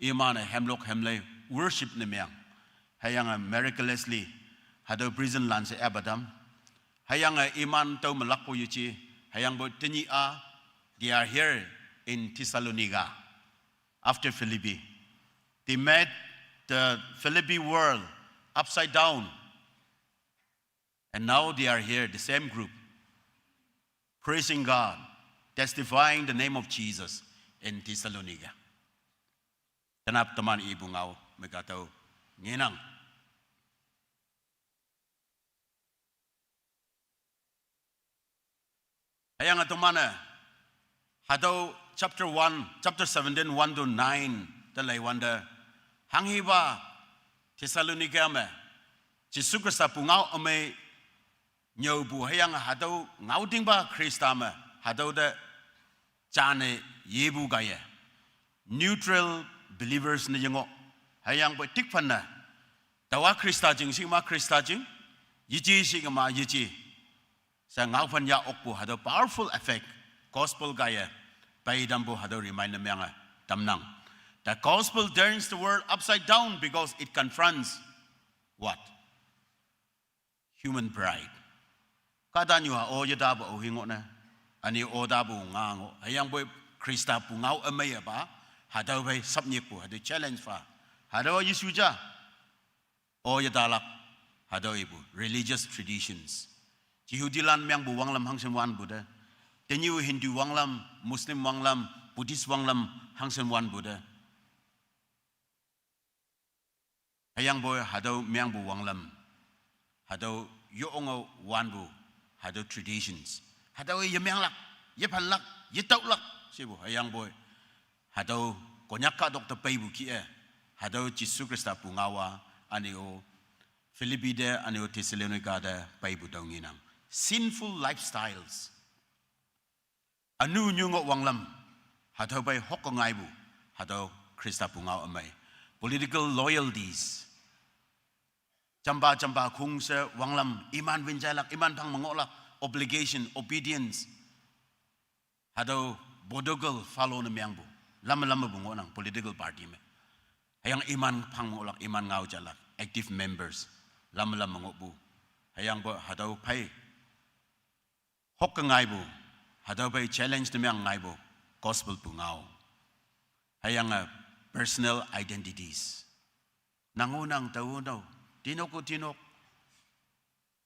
iman hemlok hemlay worship ni meyang hayang miraculously hado prison lan se abadam hayang iman tau malakpo yuchi hayang bo tinyi they are here in Thessalonica after Philippi. They met the Philippi world upside down and now they are here, the same group, praising God, testifying the name of Jesus in Thessalonica. Kenapa teman ibu ngau mereka tahu nyenang. Ayang atau mana? Hadau chapter 17, 1 to 9, dalai wanda. Hanghiba Thessalonica me. Jisu Krista pungau ame nyobu hayang hadau ngauting ba Krista me. Hadau de jane yebu gaya. Neutral believers ni jengo. Hayang boy tik panna. Tawa Krista jing sigma Krista jing. Yiji sigma yiji. Sa ngau pan ya okpo hado powerful effect gospel gaya pai dambo hado remind namyanga tamnang the gospel turns the world upside down because it confronts what human pride kada nyu ha o yada ba o hingo na ani o da bu ngango hayang boy Krista pu ngau amay ba hado bai sapnyek pu hado challenge fa hado yisuja o yada lak hado ibu religious traditions Yehudi lan myang bu wanglam hangsen wan buda. Tenyu Hindu wanglam, Muslim wanglam, Buddhist wanglam hangsen wan buda. Hayang boy hado myang bu wanglam. Hado yoongo wan bu. Hado traditions. Hado ye myang lak, ye pan lak, ye tau lak. Sibu hayang boy. Hado konyaka doktor pay bu ki Hado Jisu Krista pungawa anio Philippi de anio Thessalonica de pay bu daw nginang. Sinful lifestyles. Anu nyungo wanglam. Hado bay hokongay bu. Hado Krista pungaw amay. Political loyalties. Chamba kung sa wanglam. Iman winjalak. Iman pang mangolak. Obligation. Obedience. Hado bodogal follow na miyang bu. Lama-lama bungo ng political party me. Hayang iman pang mangolak. Iman ngaw jalak. Active members. Lama-lama ngo bu. Hayang bo hado pay. Hok ngay bu, hadaw bay challenge na miyang ngay bu, gospel pungaw. Hayang personal identities. Nangunang tawunaw, tinok ko tinok.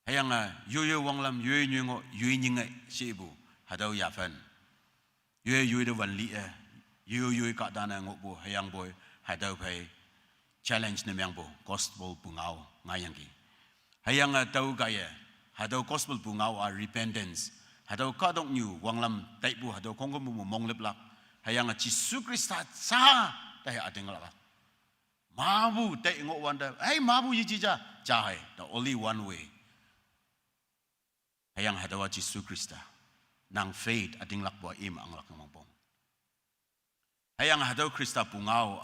Hayang yuyo wanglam, yuyo nyungo, yuyo nyingay si ibu, hadaw yafan. Yuyo de wanli yuyo kadana ngo bu, hayang boy, hadaw bay challenge na miyang bu, gospel pungaw, ngayang ki. Hayang taw gaya, hadaw gospel pungaw repentance. Hadaw kadong new wanglam taibu hadaw kongko mo monglip hayang Jisu Krista sa tayo ating lak mabu tay ngo wanda hey mabu yijija jahay the only one way hayang hadaw Jisu Krista nang faith ating lakbo im ang lak mong hayang hadaw Krista pungaw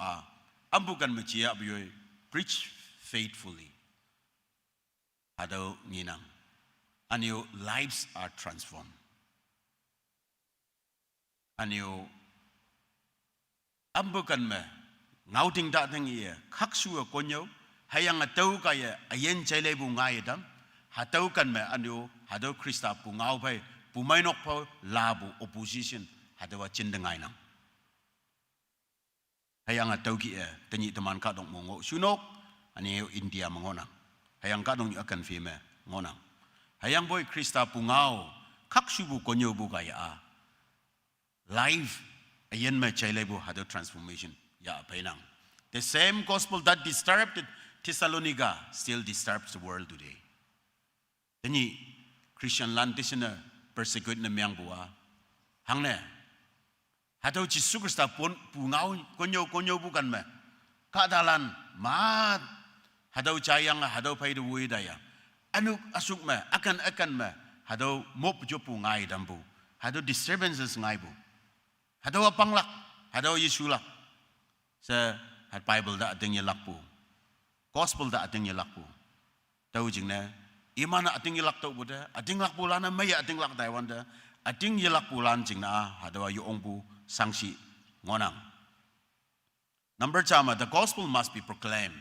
ambukan mechia biyoy preach faithfully hadaw nginang and your lives are transformed. And you ambukan me ngauting dating iya kaksu konyo hayang atau kaya ayen chele bu ngai dam hatau kan me and hado Krista pu ngau pai pu mainok po labu opposition hado chindengai nang hayang atau ki tanyi teman ka dong mongo sunok ani India mongona hayang ka dong akan fi me ngonang hayang boy Krista pungao kaksubu konyo bu kaya life ayen ma chailebu hado transformation ya painang the same gospel that disturbed Thessalonica still disturbs the world today tani Christian land tisna persecute na myang buwa hangne hado Jisu Krista pungao konyo bukan ma kadalan mat hadau cayang hadau pai du wui daya anu asuk me akan me hadau mop jopu ngai dambu hadau disturbances ngai bu hadau apanglak hadau yisulak sa hat bible da ating yalakpu gospel da ating yalakpu tau jingna imana ating yalak tau buda ating lak bulana maya ating lak daiwanda ating yalak bulan jingna hadau yu ongbu sangsi ngonang. Number chama, the gospel must be proclaimed.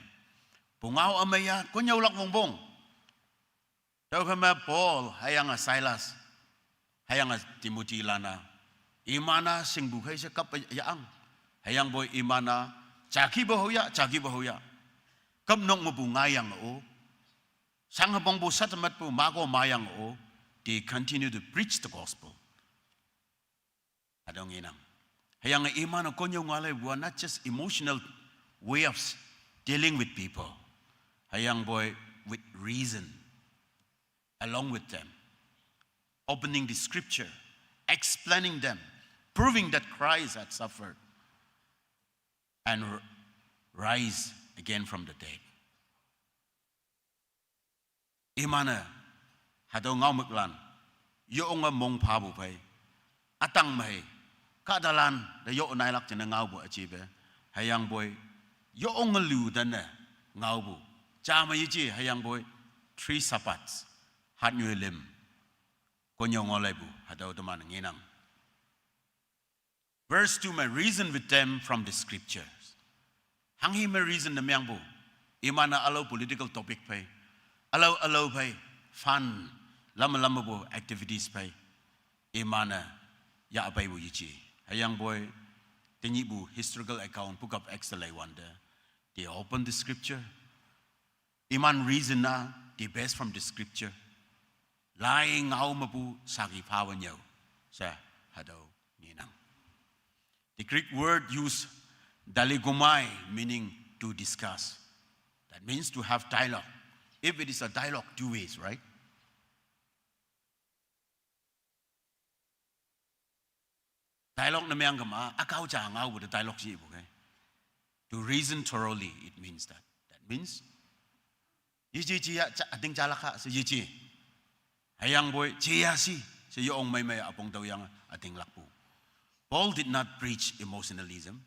Pungaw amaya, kunyaw lak bongbong. Tau kama Paul, hayang Silas, hayang Timothy lana. Imana sing buhay sa kapayaang. Hayang boy imana, chaki bahuya. Kamnong mabungayang o. Sang habang busat mat po mago mayang o. They continue to preach the gospel. Adong inang. Hayang iman o konyo ngalay buwan, not just emotional way of dealing with people. Hayang boy with reason, along with them, opening the scripture, explaining them, proving that Christ had suffered and rise again from the dead. Imana hadaw ngaw muklan, yung mong pabu pay, atang mahay. Kadalan da yo nai lak jena ngau bu achibe hayang boy yo ong lu dan ngau bu chama yiji hayang boy 3 sapats hat nyu lim konyo ngolai bu hadau teman nginang. Verse 2 may reason with them from the scriptures. Hang hi may reason na myang bu imana alo political topic pay alo pay fun lama bu activities pay imana ya apay bu yiji hayang boy tinyibu historical account book of Acts lay wonder they open the scripture iman reason na they based from the scripture lying ngau mapu sagi pawanyo sa hadaw ninang. The Greek word used daligomai meaning to discuss. That means to have dialogue. If it is a dialogue, 2 ways, right? Dialogue na mayang kama, akaw cha ngaw with the dialogue si ibu, okay? To reason thoroughly, it means that. That means, yichi chiya ating chalaka sa yichi. Hayang boy, chiya si yung may apong daw yang ating lakpo. Paul did not preach emotionalism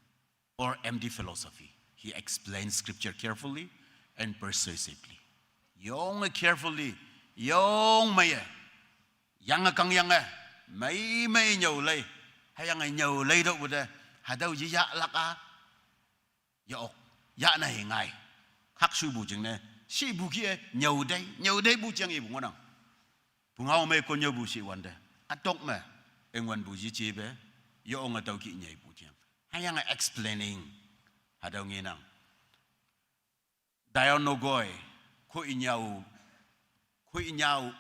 or empty philosophy. He explained scripture carefully and persuasively. Yung carefully, yung may, yang kang yang may nyaw lay. Hayang nyaw lay daw buda hadaw jiya laka yaok ya na hingay hak su bu jing ne si bu ki nyaw day bu jang ibu ngonang bungaw me ko nyaw bu si wanda atok me engwan bu ji chi be yo ong ataw ki nyai bu jang hayang explaining hadaw nginang dayon no goy ko inyaw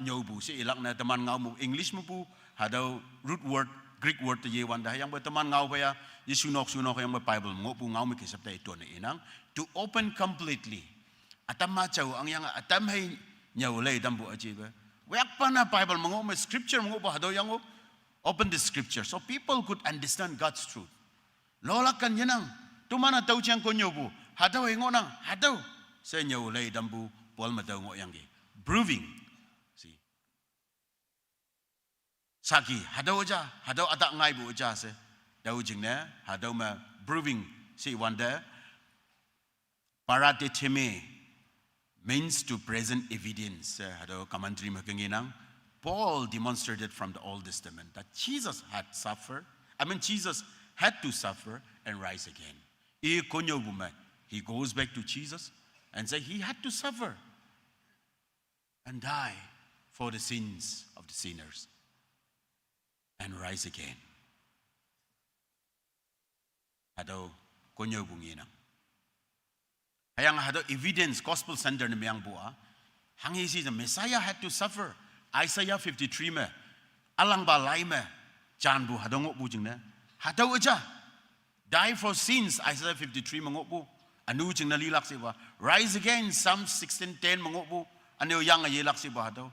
nyaw bu si ilak na teman ngaw mu English mo bu hadaw root word Greek word to ye wanda yang berteman ngau baya yisunok yang Bible ngopu ngau mi kisap tay ito na inang to open completely atam machaw ang yang atam hay nyawlay dambu ajiba wayak pa na Bible ngo may scripture ngo pa hadaw yang open the scripture so people could understand God's truth lola kan yanang tumana taw chang ko nyobu hadaw ngo nang hadaw sa nyawlay dambu pol madaw ngo yang proving. Saki hadaw atak ngai bu aja se daw jing ne hadaw ma proving si wanda paratitheme means to present evidence hadaw commentary makinginang Paul demonstrated from the Old Testament that Jesus had to suffer and rise again. He goes back to Jesus and say he had to suffer and die for the sins of the sinners and rise again. Hadaw konyo bunginang. Hayang hadaw evidence gospel center na miyang buha. Hangi si the Messiah had to suffer. Isaiah 53 me alang balay me jan bu hadaw ngok bu jing na. Hadaw aja die for sins Isaiah 53 mangok bu. Anu jing nalilak si ba. Rise again Psalm 16:10 mangok bu. Ano yang ayilak si ba hadaw.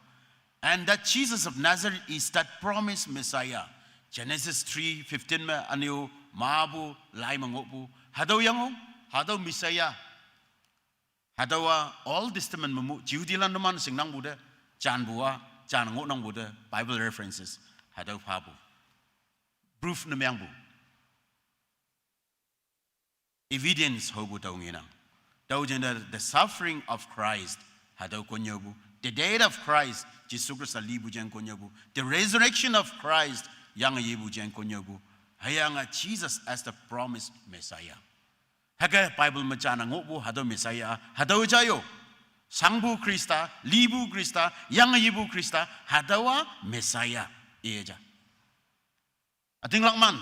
And that Jesus of Nazareth is that promised Messiah. Genesis 3:15 me anyo mabu lai mangopu. Hadaw yang hadau Messiah, hadawa Old Testament memu Judilan naman sing nang Buddha, Chan bua, Chan ngot nang Buddha, Bible references, hadau pabu. Proof na miyang bu. Evidence hobu tau nginang. Tau jenda the suffering of Christ hadau konyobu. The death of Christ Jisu Kristus libu jen konyobu. The resurrection of Christ yang yibu jen konyobu. Hayanga Jesus as the promised Messiah. Haga Bible macana ngobu hadau Messiah hadau jayo. Sangbu Krista, libu Krista, yang yibu Krista hadawa Messiah. Iya. Ating lakman.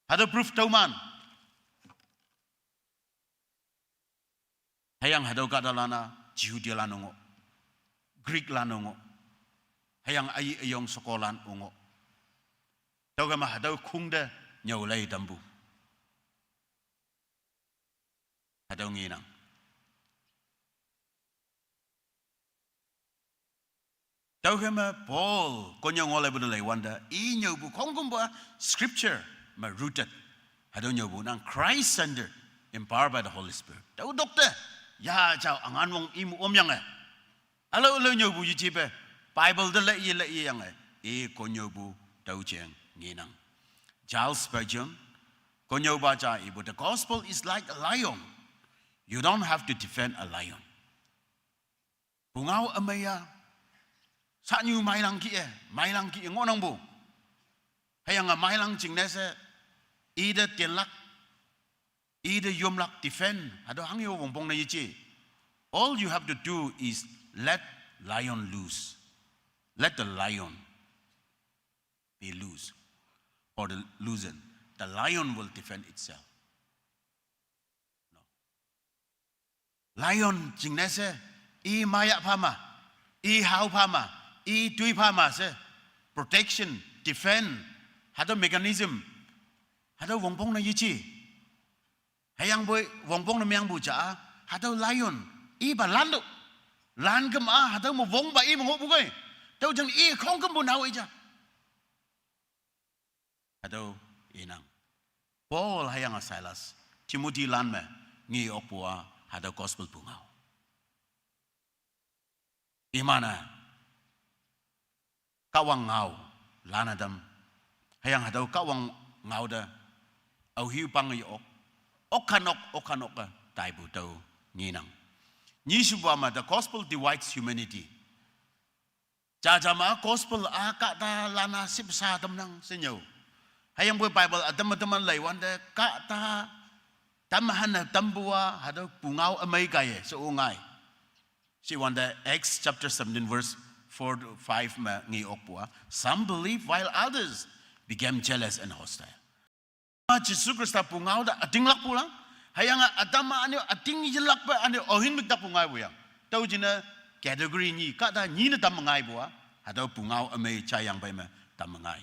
Ada proof tauman. Hayang hadau kadalana Judea lanongo. Greek lanongo. Hayang ai ayong sekolan ungo. Tau kama hadau kungda nyaulai dambu. Hadau nginang. Tau kama Paul konyong oleh budalai wanda inyobu kongkumba scripture ma rooted hadau nyobu nang Christ centered empowered by the Holy Spirit. Tau dokter ya jauh angan wong imu yang alo nyobu yujibe Bible de le yang konyobu tau jeng nginang. Charles Spurgeon konyoba ja ibu the gospel is like a lion. You don't have to defend a lion. Bungau amaya Saat nyu mai lang ki ngonang bu. Hayang mai lang jing nese either tian lak, either yom lak defend. Ada hang yo wong pong na yici. All you have to do is let lion loose. Let the lion be loose or the loosen. The lion will defend itself. No. Lion jing nese I maya pama, I hau pama. I tui pama se protection, defend, hado mechanism, hado wongpong na yichi. Hayang boy wongpong na miyang buja, hado lion, I ba lando, lan kem hado mo wong ba I mo bugay. Tau jang I kong kem bu naw ija. Hado inang. Paul hayang Silas, Timothy lan me ngi opua hado gospel bungaw. Imana kawang ngau lanadam hayang hadau kawang ngau da au hiu pang yo okanok ka taibu tau nginang nyisubama the gospel divides humanity jajama gospel ka ta lana sipsa tamnang senyo hayang boy Bible adam laiwan da ka ta tamhan tambua hadau pungau amai kaye so ungai si wanda Acts chapter 17 verse 4 to 5 ngi okpua. Some believe while others became jealous and hostile. Jisu Kristus pungau da ating lak pulang. Hayanga adama ane ating jelak pa ane ohin bigta pungai buyang. Tau jina category ni kada ni na tam mengai bua. Hadau pungau ame cayang pa me tam mengai.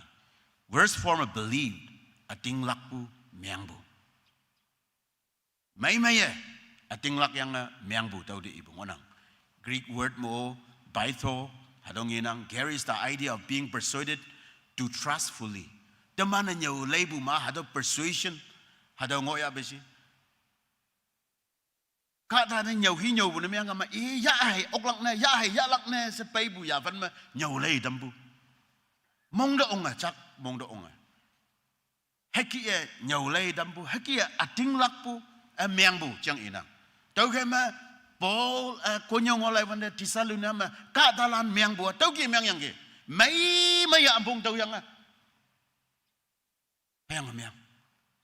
Verse 4 believed ating lak pu miang bu. May ating lak yang miang bu tau di ibu ngonang. Greek word mo baitho hadong inang carries the idea of being persuaded to trust fully. Damana nyaw label ma hado persuasion hado ngoya besi. Kata na nyaw hinyaw bu na miya nga ma yahay oklak na yahay yalak na sa paybu yavan ma nyaw lay dambu. Mong daong nga chak mong daong nga. Heki nyaw lay dambu heki ating lakpu miyang bu chang inang. Tau kaya ma Paul konyong olay wanda tisaluna ma kadalan miang buat tau ki miang yang ki may ampung tau yang hayang miang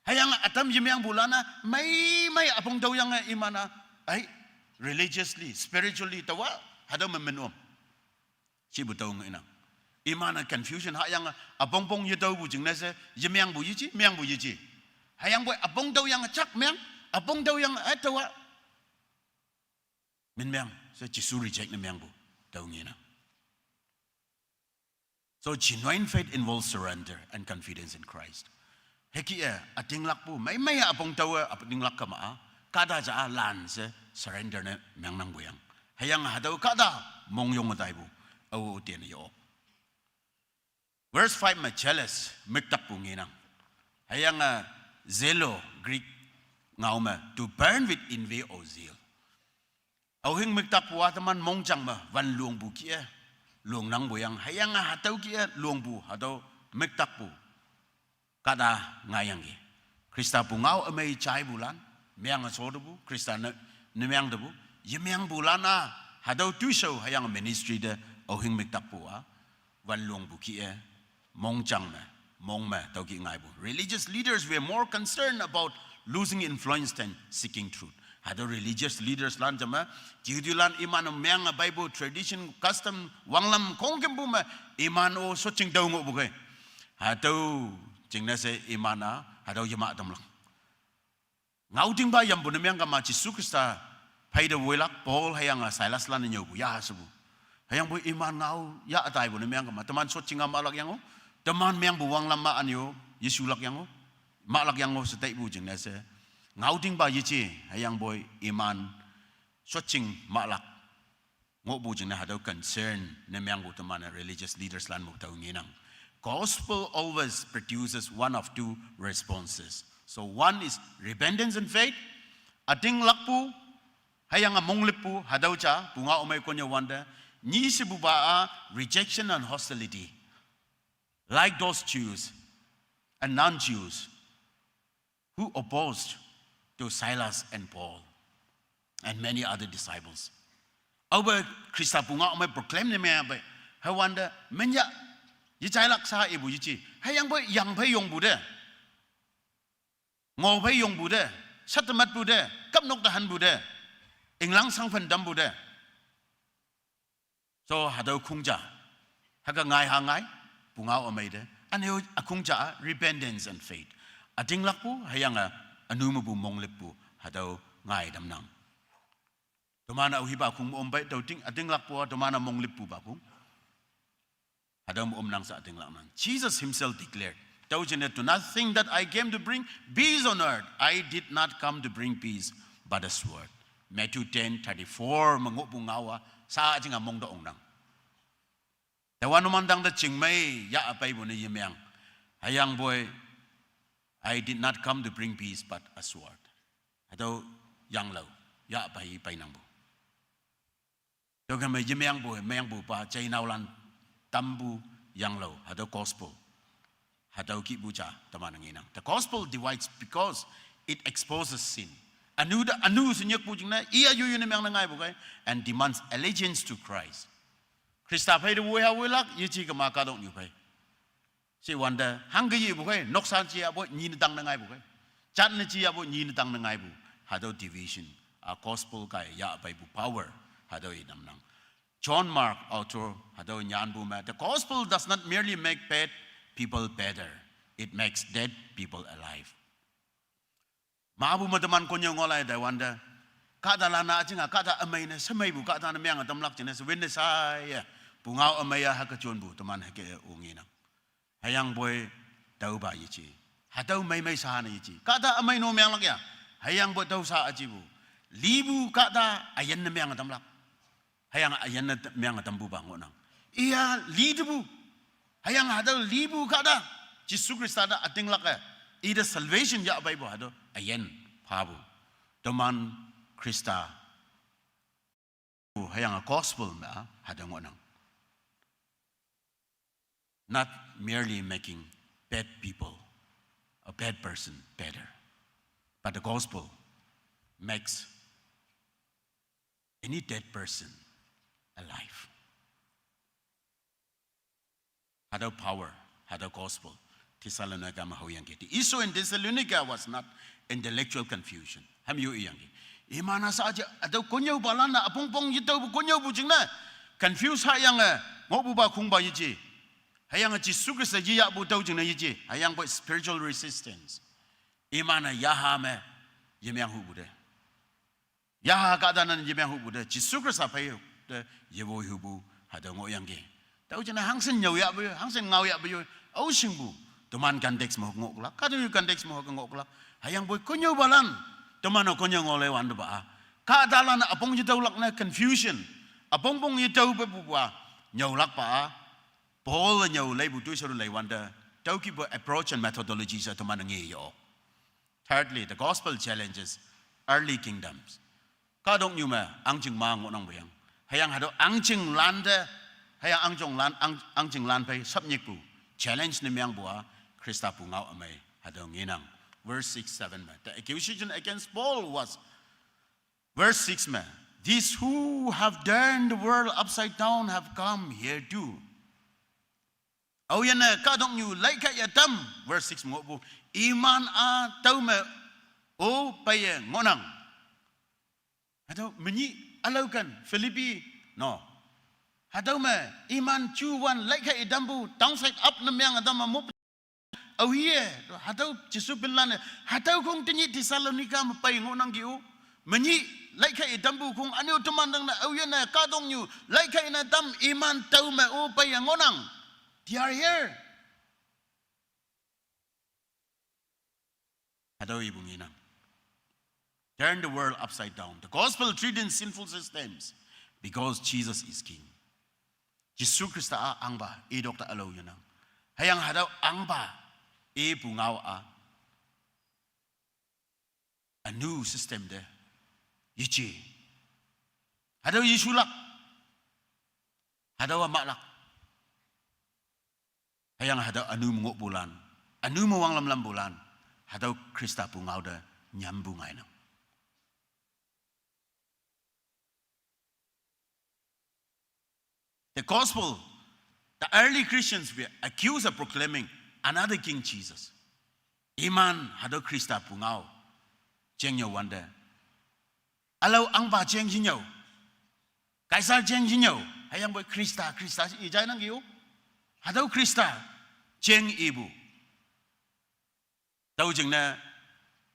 hayang atam ji miang bulana may ampung tau yang imana ay religiously spiritually tawa hada memenuam si butau ngina imana confusion hayang apong yu tau bu jing nase ji miang bu yici hayang boy apong tau yang chak miang apong tau yang tawa Min miang, so Jisu reject na miang bu, tau ngina. So genuine faith involves surrender and confidence in Christ. Heki ating lakpu, may apong tawa ating lak kama, kada ja lan se surrender na miang nang buyang. Hayang hadaw kada mong yung matay bu, awu tiyan yo. Verse 5 jealous, miktak po nginang. Hayang zelo, Greek ngau ma to burn with envy or zeal. Au hing miktak puah teman mong chang ma van luang bu kia luang nang boyang hayang hatau kia luang bu hatau miktak pu kada ngayang gi Krista pu ngau amei chai bulan meang so de bu Krista ne meang de bu yemeang bulan a hatau tu show hayang ministry de au hing miktak puah van luang bu kia mong chang ma tau ki ngai bu. Religious leaders were more concerned about losing influence than seeking truth. Ada religious leaders lan jama jidulan iman meang Bible tradition custom wanglam kongkem bu ma iman o soching dau ngo bu kai hatau jingna se imana hatau yama tamlang ngau ding ba yam bu ne meang ka ma Jesu Krista pai de welak Paul hayang Silas lan nyo bu ya sabu hayang bu iman ngau ya atai bu ne meang ka ma teman soching amalak yang o teman meang bu wanglam ma anyo Yesu lak yang o mak lak yang o setai bu jingna se ngau ding ba yichi hayang boy iman soching malak ngo bu jing na hado concern ne myang bu tamana religious leaders lan mu tau nginang. Gospel always produces one of two responses. So one is repentance and faith. Ating lakpu hayang among lipu hado cha bunga umay konya wanda ni sibu ba rejection and hostility like those Jews and non-Jews who opposed to Silas and Paul and many other disciples. Our Krista punga may proclaim the man by Hawanda Menya Yichailak Sa Ibu Yichi Hayang Boy Yang Pay Yong Buddha Ngo Pay Yong Buddha Satamat Buddha Kap Nok Tahan Buddha Inglang Sang Pandam Buddha. So Hado Kungja Haga Ngai Hangai Punga Omede and Akungja repentance and faith. Ating Lakpu Hayanga anumabu monglipu hadau ngai damnang. Domana uhiba kung ombay daw ting ating lakpo domana monglipu ba kung hadau omnang sa ating lakman. Jesus himself declared, "Daw to nothing that I came to bring peace on earth. I did not come to bring peace, but a sword." Matthew 10:34 mangupu ngawa sa ating among da ongnang. Dawan numandang da chingmay ya apay bo ni yemyang hayang boy. I did not come to bring peace but a sword. Atau yang lau ya pai nang bu. Dogan may yemyang bu pa chay naulan tambu yang lau atau gospel. Atau ki bu cha tamanang inang. The gospel divides because it exposes sin. Anu sunyak bu jingna iya yu myang nangai bu kai and demands allegiance to Christ. Krista pai de wo ha welak yichi ka ma ka dong yu pai. Si wanda hanggi bu kai noksan chi abo nyin dang nangai bu kai chat ne chi abo nyin dang nangai bu hado division a gospel kai ya bai bu power hado idam nang. John Mark author hado nyan bu ma the gospel does not merely make bad people better, it makes dead people alive. Ma bu ma teman konyo ngolai da wanda kada lana jinga kada amai ne semai bu kada na myang atam lak jene se wende saya bungau amai ya hakachon bu teman hake ungina. Hayang boy tau ba yichi hatau mai sa na yichi kada amai no myang lak ya hayang boy tau sa ajibu libu kada ayan na myang atam lak hayang ayan na myang atam bu bango nang iya libu hayang hatau libu kada Jesu Krista da ating lak ya ida salvation ya bai bo hado ayan pabu teman Krista hayang gospel ma hado ngonang. Not merely making bad people, a bad person better, but the gospel makes any dead person alive. Had power, had a gospel. Thessalonica mahuyangki. The issue in Thessalonica was not intellectual confusion. Ham yu iyangi. Imana saja ada konyo balana apong pong yitaw konyo bujingna confuse hayang ngobu ba kung ba yiji. Hayang Jesu Krista jiya bu tau jing na yiji hayang bo spiritual resistance imana yaha me yemyang hu bude yaha ka danan yemyang hu bude Jesu Krista pai de yebo hu bu hada ngo yang ge tau jing na hangsen nyau ya bu hangsen ngau ya bu au sing bu teman kandex mo ngok la ka du kandex mo ngok la hayang boy konyo balan teman konyo ngole wan ba ka dalan apong jitau lak na confusion apong pong yitau be bu ba nyau lak pa Paul nyau lay bu tu suru lay wanda tau ki bo approach and methodology sa teman ngi yo Thirdly, the gospel challenges early kingdoms. Ka dong nyu ma ang ching ma ngo nang buyang. Hayang hado ang ching lan de hayang ang ching lan pai sap nyik pu. Challenge ni myang bua Krista pu ngau amai hado nginang. Verse 6-7 ma. The accusation against Paul was verse 6 ma. These who have turned the world upside down have come here too. Au yan na ka dong nyu lai ka ya tam verse 6 ngo bu iman a tau ma o pai ngonang. Hado menyi alaukan Filipi no. Hado ma iman chuwan lai ka idambu downside up na myang adam mo. Au hier hado Jesu bilan hado kong tinyi di Salonika ma pai ngonang giu menyi lai ka idambu kong anyo tumandang na au yan na ka dong nyu lai ka ina dam iman tau ma o pai ngonang. They are here. Hado ibung inang. Turn the world upside down. The gospel treating sinful systems because Jesus is king. Jesu Krista a angba e dokta alo yunang. Hayang hadaw angba e bungaw a new system de. Yichi. Hadaw yisulak. Hadaw maklak. Hayang hadaw anu mungok bulan. Anu mawang lam bulan. Hadaw Krista bungaw de nyambungay nang. The gospel, the early Christians were accused of proclaiming another King Jesus. Iman hado Krista pungao, jeng nyo wanda. Alaw ang ba jeng jinyo, kaisar jeng jinyo, hayang boy Krista ijay nang iyo. Hado Krista jeng ibu. Tau jeng na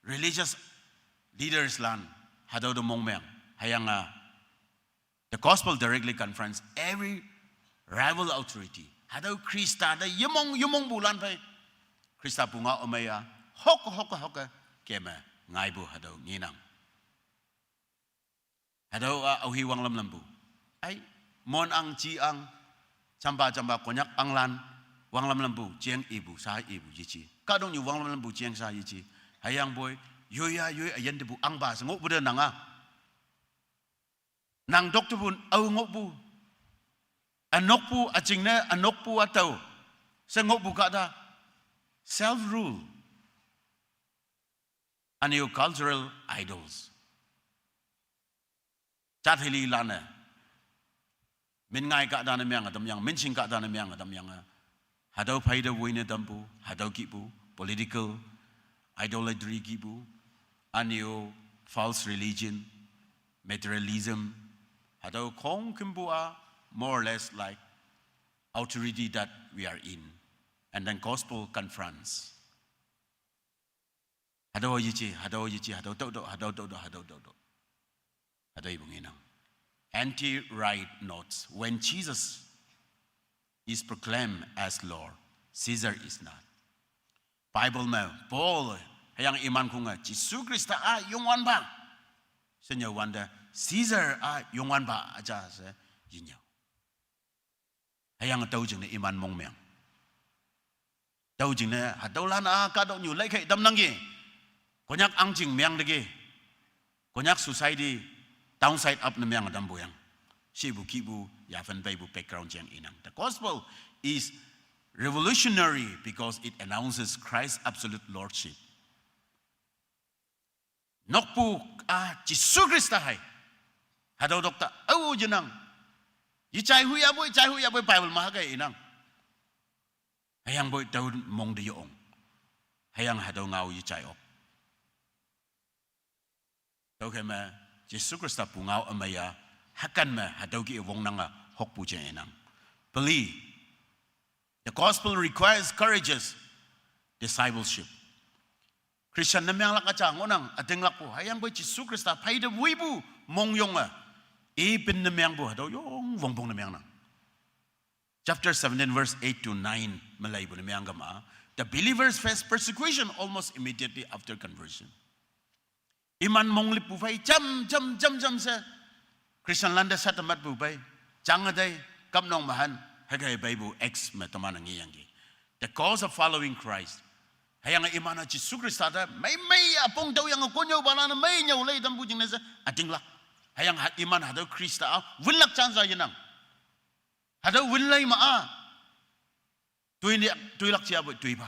religious leaders lan hado do mongmeng hayang the gospel directly confronts every rival authority. Hadaw Krista da yumong bulan pai. Krista punga omaya hoka kema ngaibu hadaw nginang. Hadaw auhiwang lambu. Ay mon ang chi ang chamba konyak ang lan wang lambu jiang ibu sa ibu yichi. Kadong yu wang lambu jiang sa yichi. Hayang boy yoya ayan debu ang ba ngok buda nanga. Nang doktor pun au ngok bu. Anok pu acing na anok pu atau sengok buka da self rule and your cultural idols. Chat hili lana min ngai ka da na myang adam yang min sing ka da na myang adam yang hadaw paida wina dampu hadaw kipu political idolatry kipu and your false religion materialism hadaw kong kimbua more or less like authority that we are in. And then gospel confronts. Hadaw yichi, hadaw do. Hadaw ibong inang. Anti-right notes. When Jesus is proclaimed as Lord, Caesar is not. Bible mo, Paul, hayang iman ko nga, Jesu Krista yung wan ba? Sa inyo wanda, Caesar yung wan ba? Aja sa inyo. Hayang tau jeng na iman mong myang. Tau jeng na hadaw lan kadok nyo lai kay dam nanggi. Konyak ang jeng myang lagi. Konyak society downside up na myang adam buyang. Shibu kibu yafen bay bu background jeng inang. The gospel is revolutionary because it announces Christ's absolute lordship. Nokpu Jesu Krista hay. Hadaw dokta au jenang. Icai hui aboy Bible mahagay inang. Hayang boy daw mong diyoong. Hayang hadaw ngao icai op. Daw kay ma Jesu Krista pungaw amaya hakan ma hadaw ki iwong nanga hokpu jen inang. Believe. The gospel requires courageous discipleship. Christian na miyang lakachang unang ating lakpo. Hayang boy Jesu Krista paida wibu mong yonga. Ibin na miyang buha daw yung wongbong na miyang na. Chapter 17 verse 8 to 9 malay po na miyang gama. The believers face persecution almost immediately after conversion. Iman mong lipupay jam sa Christian landa sa tamat bupay. Jangaday kamnong mahan hagay baybu ex mataman ang iyanggi. The cause of following Christ hayang imana Yesus Kristus ada may apong daw yang konyo bala na may nyaw lay dambu jing nesa ating lak hayang iman hadaw Kristus winlak chansa yanang hadaw winlay maa tuilak siya boy tuiba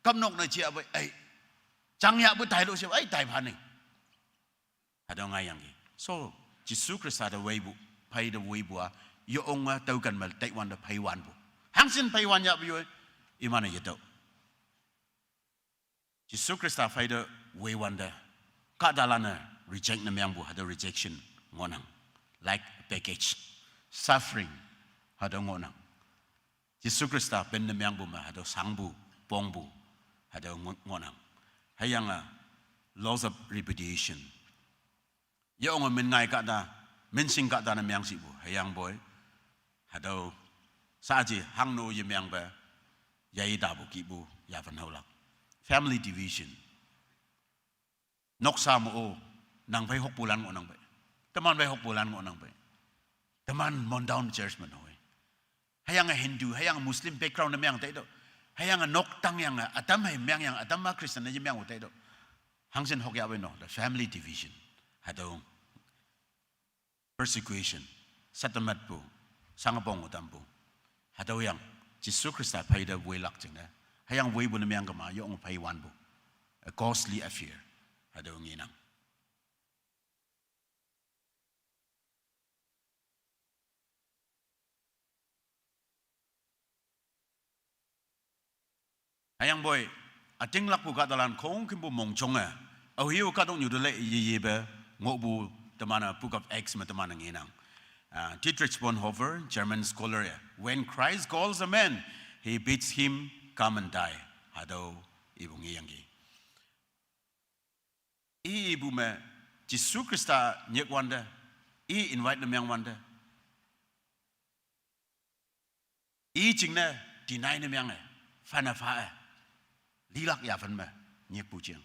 kamnok na siya boy ay changya boy tayo siya ay tayo paning hadaw ngayang so Yesus Kristus ada weibu pai da weibu yung tau kan mal taiwan da paiwan bu hangsin paiwan ya bu imana yeto Yesus Kristus pai da weiwan da kadalana reject na myang bu hada rejection ngonang like package suffering hada ngonang Yesus Kristus ben na myang bu ma hada sangbu pongbu hada ngonang hayang laws of repudiation yung min ngai ka da min sing ka da na myang si bu hayang boy hado saji hang no ye myang ba yai da bu ki bu ya van holak family division nok sa mo o nang bai hok bulan ngo nang bai teman bai hok bulan ngo nang bai teman mon down church man hoy hayang a Hindu hayang a Muslim background na myang tai do hayang a nok tang yang atam hay myang yang atam ma Christian na ye myang tai do hang sen hok ya bai no the family division hado persecution settlement po sangabong utam po hadaw yang Yesus Kristus pai da way lak jing na hayang way bu na myang kama yung pai wan po a costly affair hadaw nginang hayang boy ating lak po katalan kong kimpo mong chonga au hiu katong nyu dole ye ba ngobu temana book of Acts matemana nginang Dietrich Bonhoeffer, German scholar, when Christ calls a man, he bids him come and die. Hado ibung iyangi. Ibu me Yesus Kristus nyek wanda, invite na myang wanda. Jing na deny na myang fana fa lilak ya fan me nyek pujiang.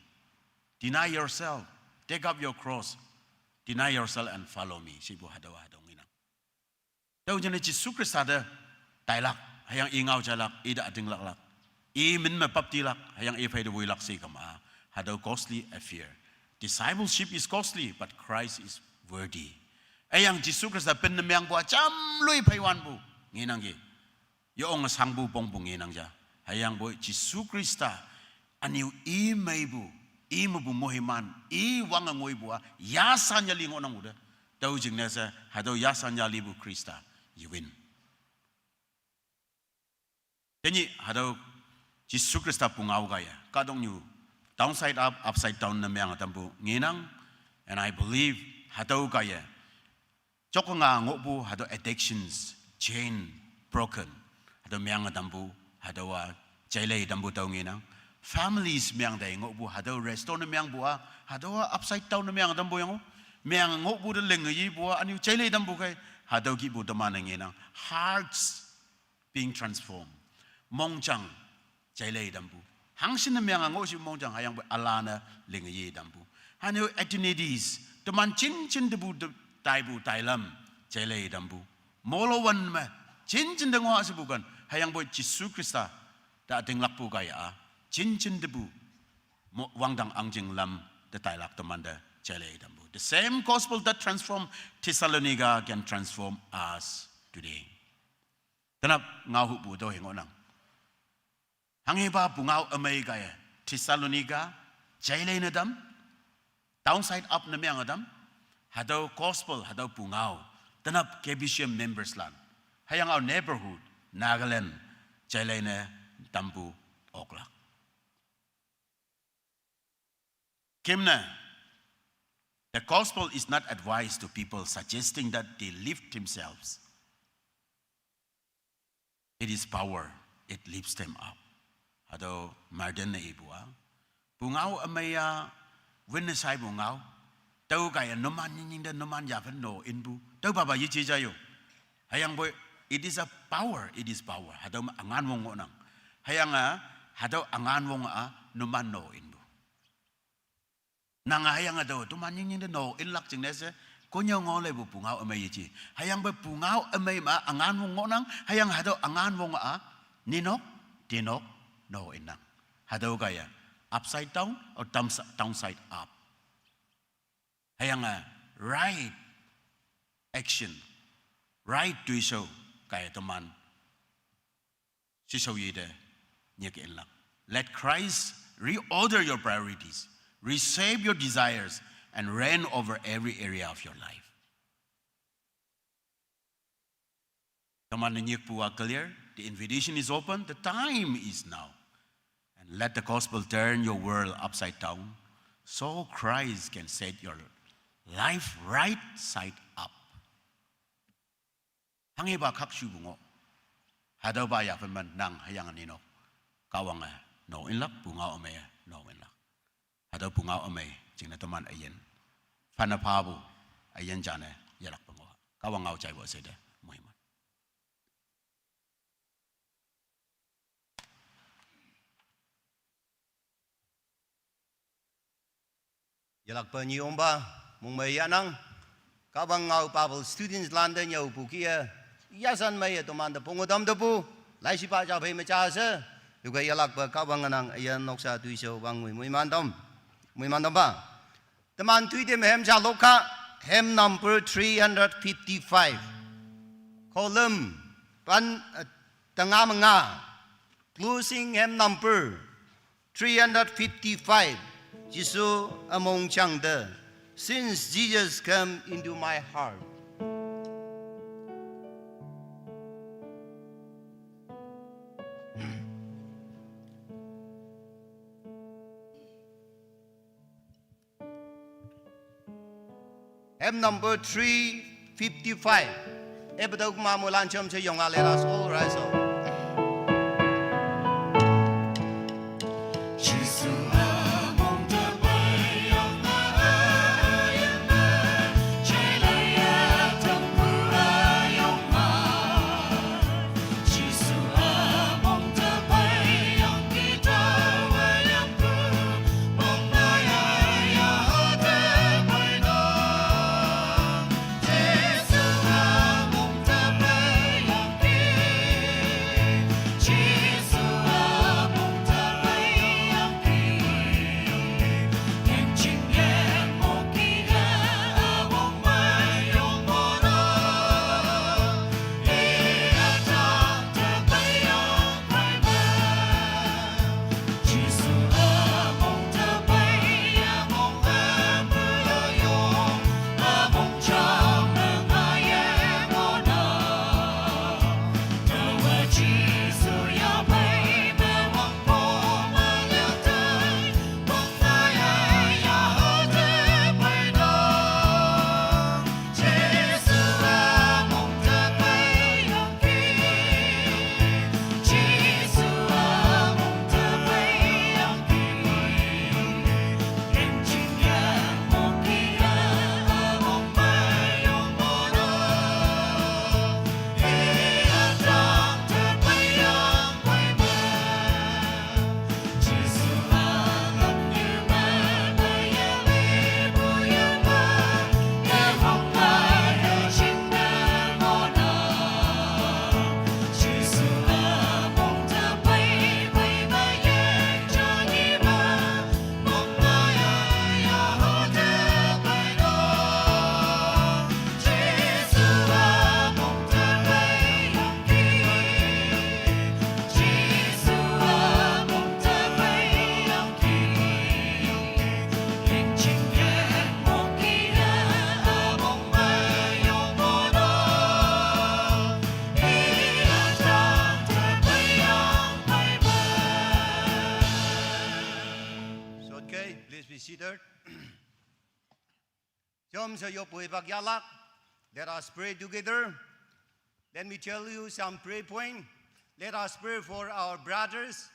Deny yourself, take up your cross, deny yourself and follow me. Sibu hado nginang. Tahu jenis Yesus Kristus ada tailak, hayang ingau jalak, ida ading lak. Min mapapti lak, hayang ifay de lak si kama. Hadaw costly affair. Discipleship is costly, but Christ is worthy. Ayang Yesus Kristus pen namyang buat jam lui paywan bu, nginang gi. Yung sangbu pong nginang ja. Hayang bu Yesus Kristus aniu imay bu, imu bu mohiman, wang ngoy bu, yasan yaling onang uda. Tahu jeng nasa hadaw yasan yalibu Kristus. You win. Jadi hadaw Yesus Kristus pungau kaya. Kadong you downside up, upside down na myang tampu nginang. And I believe hadaw kaya. Joko nga ngobu hadaw addictions, chain broken. Hadaw myang tampu hadaw jailay tampu taw nginang. Families myang day ngobu hadaw resto na myang buha hadaw upside down na myang tampu yang myang ngobu de lengayi buha anu jailay tampu kay. Hadaw ki bu teman nginang hearts being transformed mongjang jailay dambu hangsin na myang ngo si mongjang hayang alana lingaye dambu hanu etinides teman chin debu taibu tailam jailay dambu molowan ma chin de ngo asibukan hayang boy Yesus Kristus da ding lakpu kaya chin debu wangdang angjing lam de tailak teman da jailay dambu. The same gospel that transformed Thessalonica can transform us today. Tanap ngau bu do hingonang. Hangiba bungau amay kaya Thessalonica jailay na dam downside up na myang adam hadaw gospel hadaw bungau tanap KBCM members lan hayang our neighborhood Nagaland jailay na dambu oklak. Kimna the gospel is not advice to people suggesting that they lift themselves. It is power. It lifts them up. Ado marden na ibua. Bungaw amaya winesay bungaw. Tau kaya naman ninda naman yavan no inbu. Tau baba yichi jayo. Hayang boy, it is a power. It is power. Hadaw angan wong nang. Hayang hadaw angan wong naman no inbu. Nangayang daw tumaning yung no inlak jing nese konyo ngolay bu pungaw amay yichi hayang ba pungaw amay ma angan wong ngonang hayang hadaw angan wong ninok dinok no inang hadaw kaya upside down or downside up. Hayang right action, right tuiso kaya teman. Sisawide nyek inlak. Let Christ reorder your priorities, reshape your desires, and reign over every area of your life. Teman nyek puwa clear. The invitation is open. The time is now. And let the gospel turn your world upside down so Christ can set your life right side up. Hangiba kakshu bungo. Hadaba ya feman nang hayang nino. Kawang no inlak bunga ome no inlak. Hadaw bunga ome jing na teman ayen. Fanapabu ayen jane yalak bungo. Kawang au chay bo sede muhiman. Yalak penyomba mungmayanang kabang ngau Bible students London yau bukia yasan maya teman de pungodam depu lai si pa ja phe ma cha se juga yalak pe kabang anang ayan noksa tuiso bang mui mandam ba teman tui dem hem cha lokha hem number 355 column pan tengah menga closing hem number 355 Jesus among Changde, since Jesus came into my heart. Hymn number 355. Ebedok mamulan chom se yong let us all rise up. Let us pray together. Let me tell you some prayer point. Let us pray for our brothers,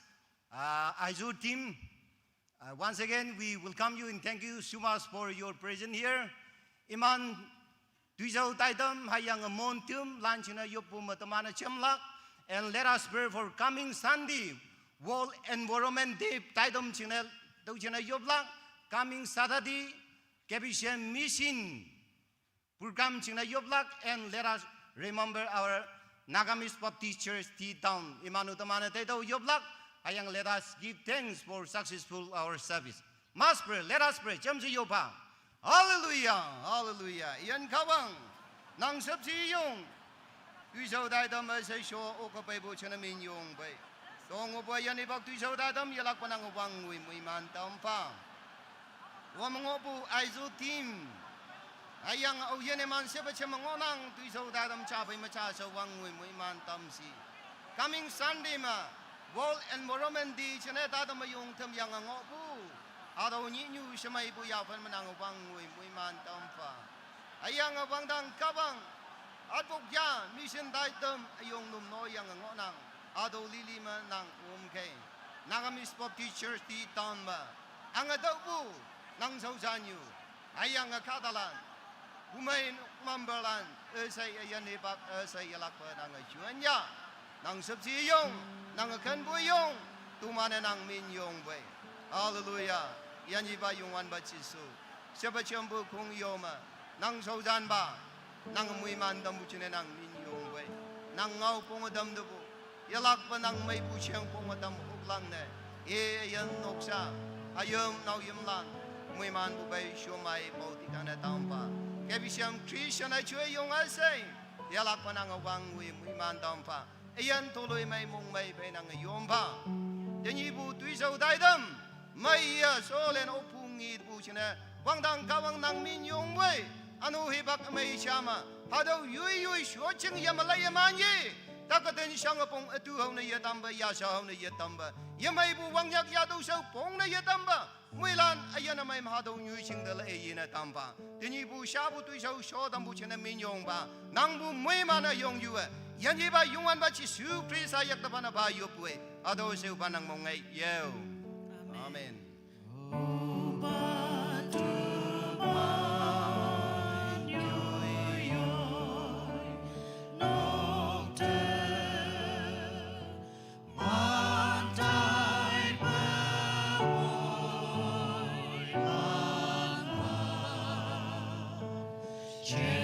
Azur team. Once again, we welcome you and thank you so much for your presence here. Iman tuisaw taitam hayang montum lanchina yopu matamana chemlak, and let us pray for coming Sunday, World Environment Day taitam china china yoblak, coming Saturday, Capishan Mission program china yoblak, and let us remember our Nagamis Baptist Church T Town. Imanu tamana taito yoblak, Ayang let us give thanks for successful our service. Mas pray, let us pray. Chăm chỉ yêu pa. Hallelujah, hallelujah. Yan kawang nang sắp chỉ yung. Tuy sâu đại tâm ở xây số ô có bay bộ chân mình yung bay. Dong ngô yan ibag tuy sâu đại tâm yalak pa nang ubang ngui mui man tam pa. Wamangopu aizu team. Ayang au yan eman siapa cemang onang tuy sâu đại tâm cha bay macha sa wang ngui mui man tam si. Coming Sunday ma. World Environment Day chene ta tâm yung tham yang ngopu. Ado ni nyu semai bu ya fan menang ubang ngui mui man tam pa. Ayang abang dang kabang. Adbok ya mission dai tâm ayong num no yang ngonang. Ado lili ma nang umke. Nangami sport teachers ti tamba. Ang adaw bu nang sausanyu. Ayang katalan. Umain mambalan. Esay ayan ibak esay yalak pa nang juanya. Nang sabsi yung nang kan bu yung tumane nang min yung bay. Hallelujah. Yan iba yung wan ba chisu. Siapa chambu kung yoma. Nang sausan ba. Nang mui man dam bu chine nang min yung bay. Nang ngau pong dam do bu. Yalak pa nang may bu siyang pong dam uklang ne. Yan noksa. Ayam nau yum lan. Mui man bu bay shumai bauti kana tampa. Kebi siyam Christian ay chue yung asay. Yalak pa nang awang mui man tampa. Ayan tuloy may mong may benang yomba. Yan ibu tuy sau dai dam. May solen opungit bu chine. Wang dang kawang nang min yung way. Anu hibak may siyama. Hadaw yui yui shuaching yamalay yamanyi. Takatin siyang pong atuhaw na yatamba. Yasahaw na yatamba. Yamay bu wang yak yadaw sa pong na yatamba. Muilan ayan na may mahadaw nyu sing dala e na tamba. Yan ibu siya bu tuy sau shodam bu chine min yung ba. Nang bu muy mana yung yue. Yan iba yungan ba si su Christ ayak na ba na ba yupwe. Ado siya pa nang mongay yaw. Amen. Yeah.